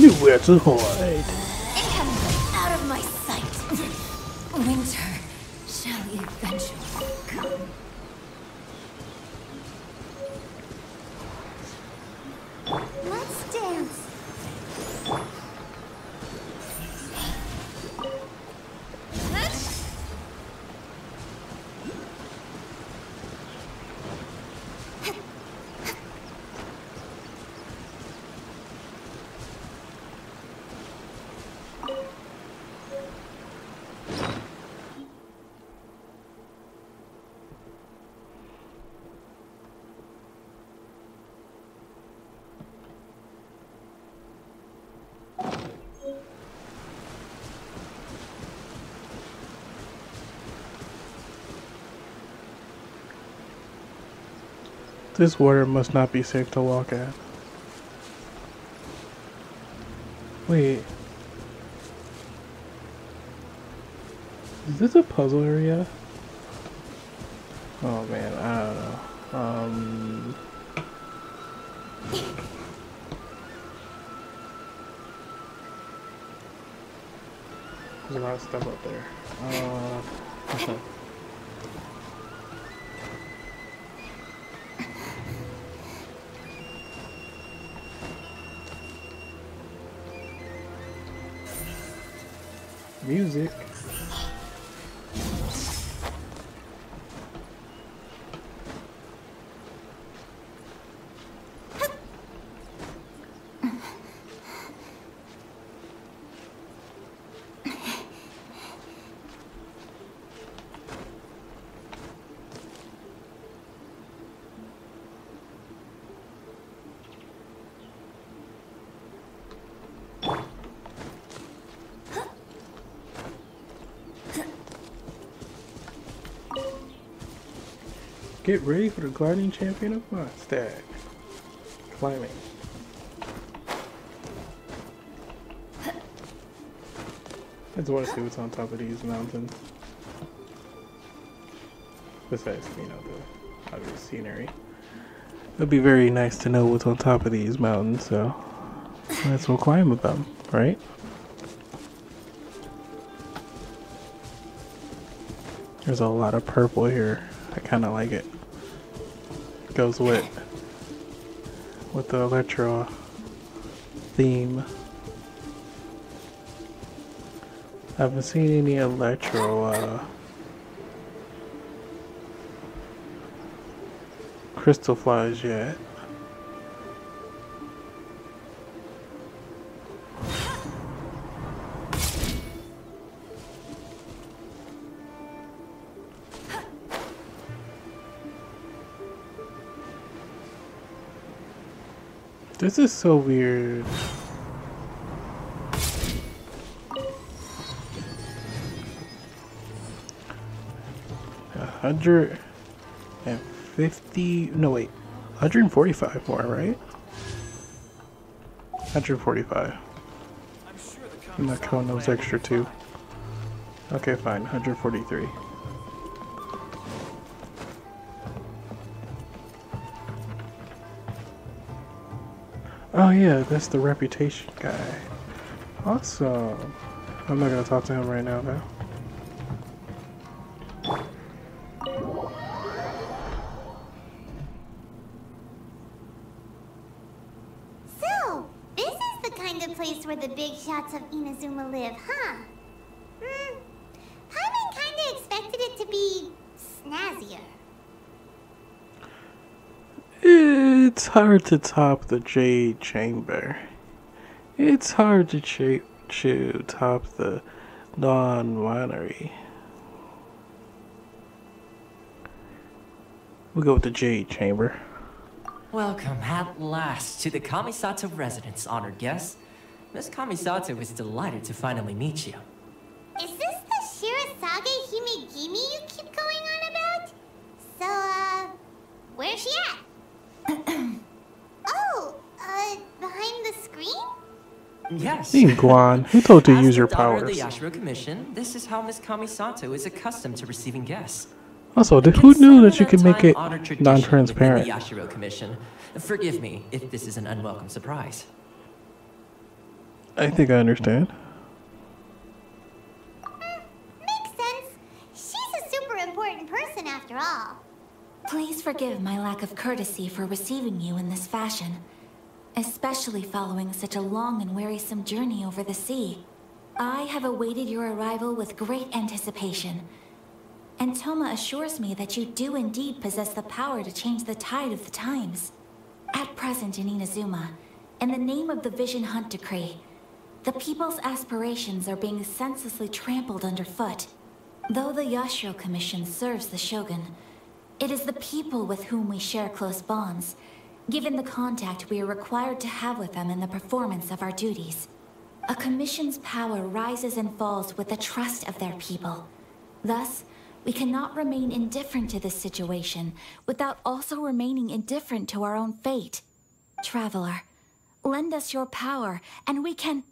Nowhere to hide. Incoming! Out of my sight. Winter shall eventually come. Let's dance. This water must not be safe to walk at. Wait. Is this a puzzle area? Oh man, I don't know. There's a lot of stuff up there. Music. Get ready for the gliding champion of Mondstadt. Climbing. I just want to see what's on top of these mountains. Besides, you know, the obvious scenery. It'd be very nice to know what's on top of these mountains, so let's go climb with them, right? There's a lot of purple here. I kind of like it. Goes with with the Electro theme. I haven't seen any Electro crystal flies yet. This is so weird. $150, no wait, 145 more, right? 145. I'm not counting those extra two. Okay, fine, 143. Oh yeah, that's the reputation guy. Awesome. I'm not gonna talk to him right now though. So, this is the kind of place where the big shots of Inazuma live, huh? Paimon kinda expected it to be snazzier. It's hard to top the Jade Chamber. It's hard to top the Dawn Winery. We'll go with the Jade Chamber. Welcome at last to the Kamisato residence, honored guest. Miss Kamisato is delighted to finally meet you. Is this the Shirasage Himegimi you keep going on about? So, where's she at? Behind the screen? Yes. Guan, who told you to use your As the daughter of powers? the Yashiro Commission, this is how Miss Kamisato is accustomed to receiving guests. Also, who knew that you could make it Time-honored tradition non-transparent? within the Yashiro Commission. Forgive me if this is an unwelcome surprise. I think I understand. Makes sense. She's a super important person after all. Please forgive my lack of courtesy for receiving you in this fashion, especially following such a long and wearisome journey over the sea. I have awaited your arrival with great anticipation, and Toma assures me that you do indeed possess the power to change the tide of the times. At present in Inazuma, in the name of the Vision Hunt Decree, the people's aspirations are being senselessly trampled underfoot. Though the Yashiro Commission serves the Shogun, it is the people with whom we share close bonds, given the contact we are required to have with them in the performance of our duties. A commission's power rises and falls with the trust of their people. Thus, we cannot remain indifferent to this situation without also remaining indifferent to our own fate. Traveler, lend us your power, and we can...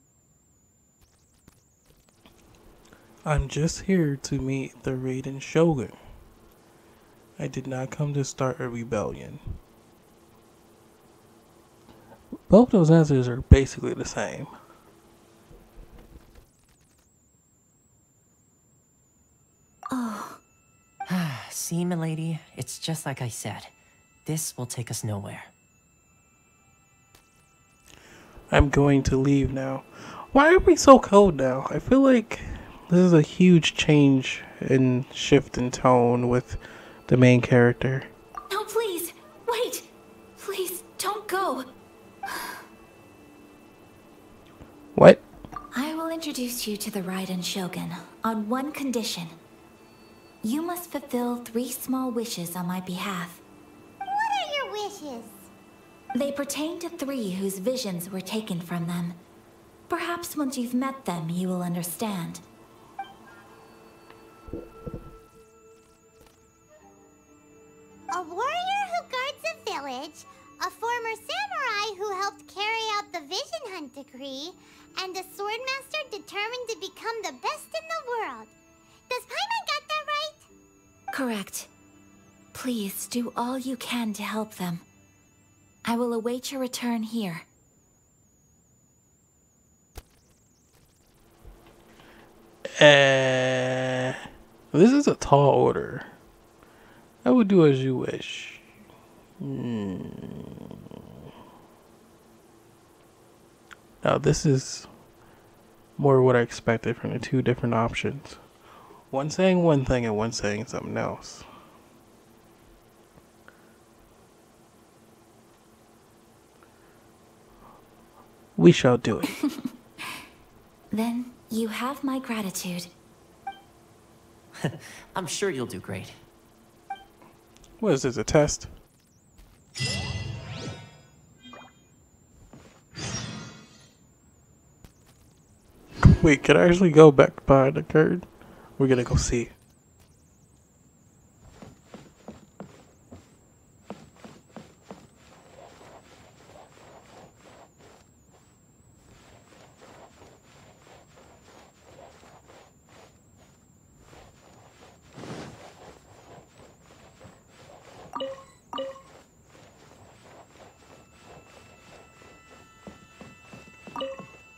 I'm just here to meet the Raiden Shogun. I did not come to start a rebellion. Both those answers are basically the same. Oh. See, milady, it's just like I said. This will take us nowhere. I'm going to leave now. Why are we so cold now? I feel like this is a huge change in shift in tone with the main character. No, please, wait. Please, don't go. What? I will introduce you to the Raiden Shogun on one condition. You must fulfill 3 small wishes on my behalf. What are your wishes? They pertain to 3 whose visions were taken from them. Perhaps once you've met them, you will understand. A warrior who guards a village, a former samurai who helped carry out the Vision Hunt Decree, and a swordmaster determined to become the best in the world. Does Paimon got that right? Correct. Please do all you can to help them. I will await your return here. This is a tall order. I would do as you wish. Now this is more what I expected from the two different options. One saying one thing and one saying something else. We shall do it. Then you have my gratitude. I'm sure you'll do great. What is this, a test? Wait, can I actually go back behind the curtain? We're gonna go see.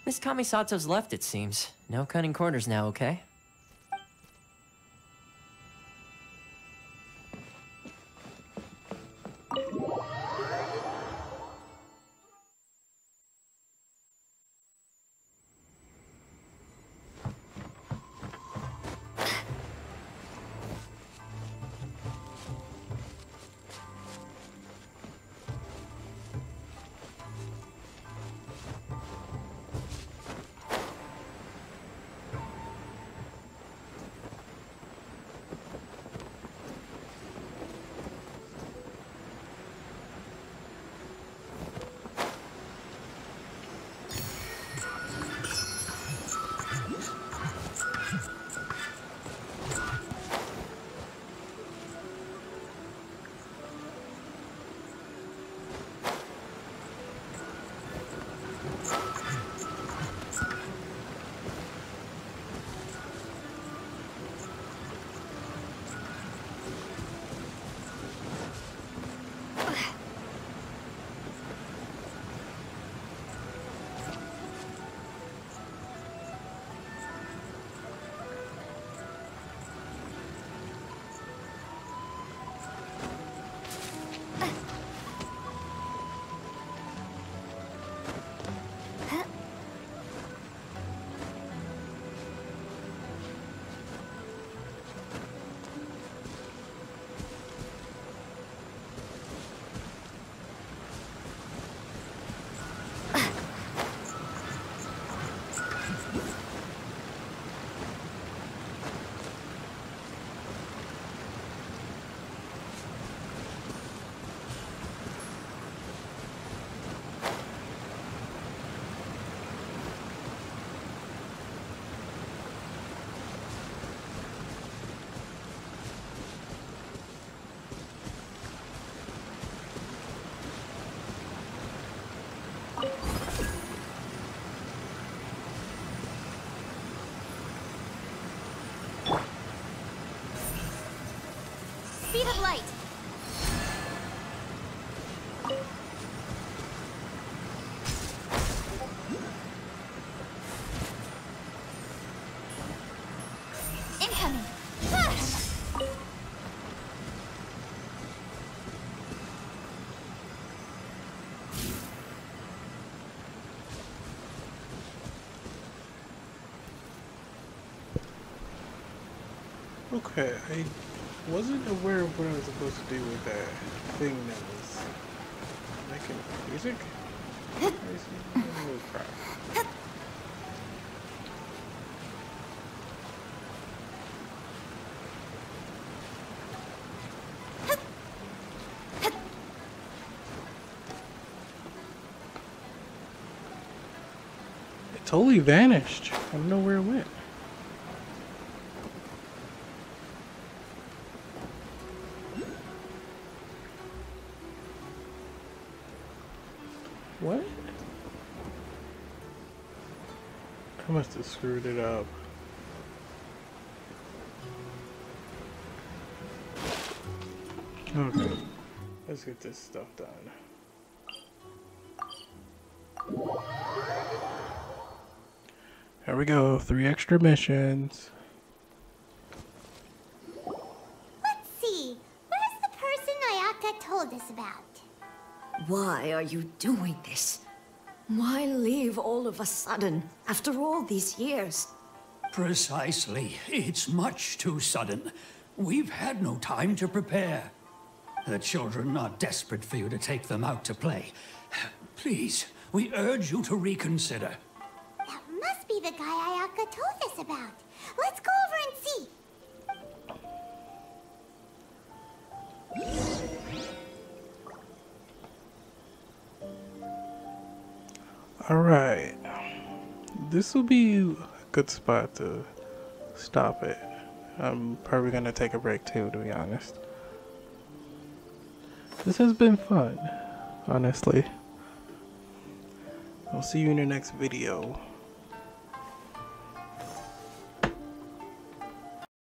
Miss Kamisato's left, it seems. No cutting corners now, okay? Speed of light. Incoming. Okay, I wasn't aware of what I was supposed to do with that thing that was making music. Oh, crap. It totally vanished. I don't know where it went. What? I must have screwed it up. Okay. Let's get this stuff done. There we go. 3 extra missions. Let's see. Where's the person Ayaka told us about? Why are you doing this? Why leave all of a sudden, after all these years? Precisely. It's much too sudden. We've had no time to prepare. The children are desperate for you to take them out to play. Please, we urge you to reconsider. That must be the guy Ayaka told us about. Let's go over and see. Alright. This will be a good spot to stop it. I'm probably gonna take a break too, to be honest. This has been fun, honestly. I'll see you in the next video.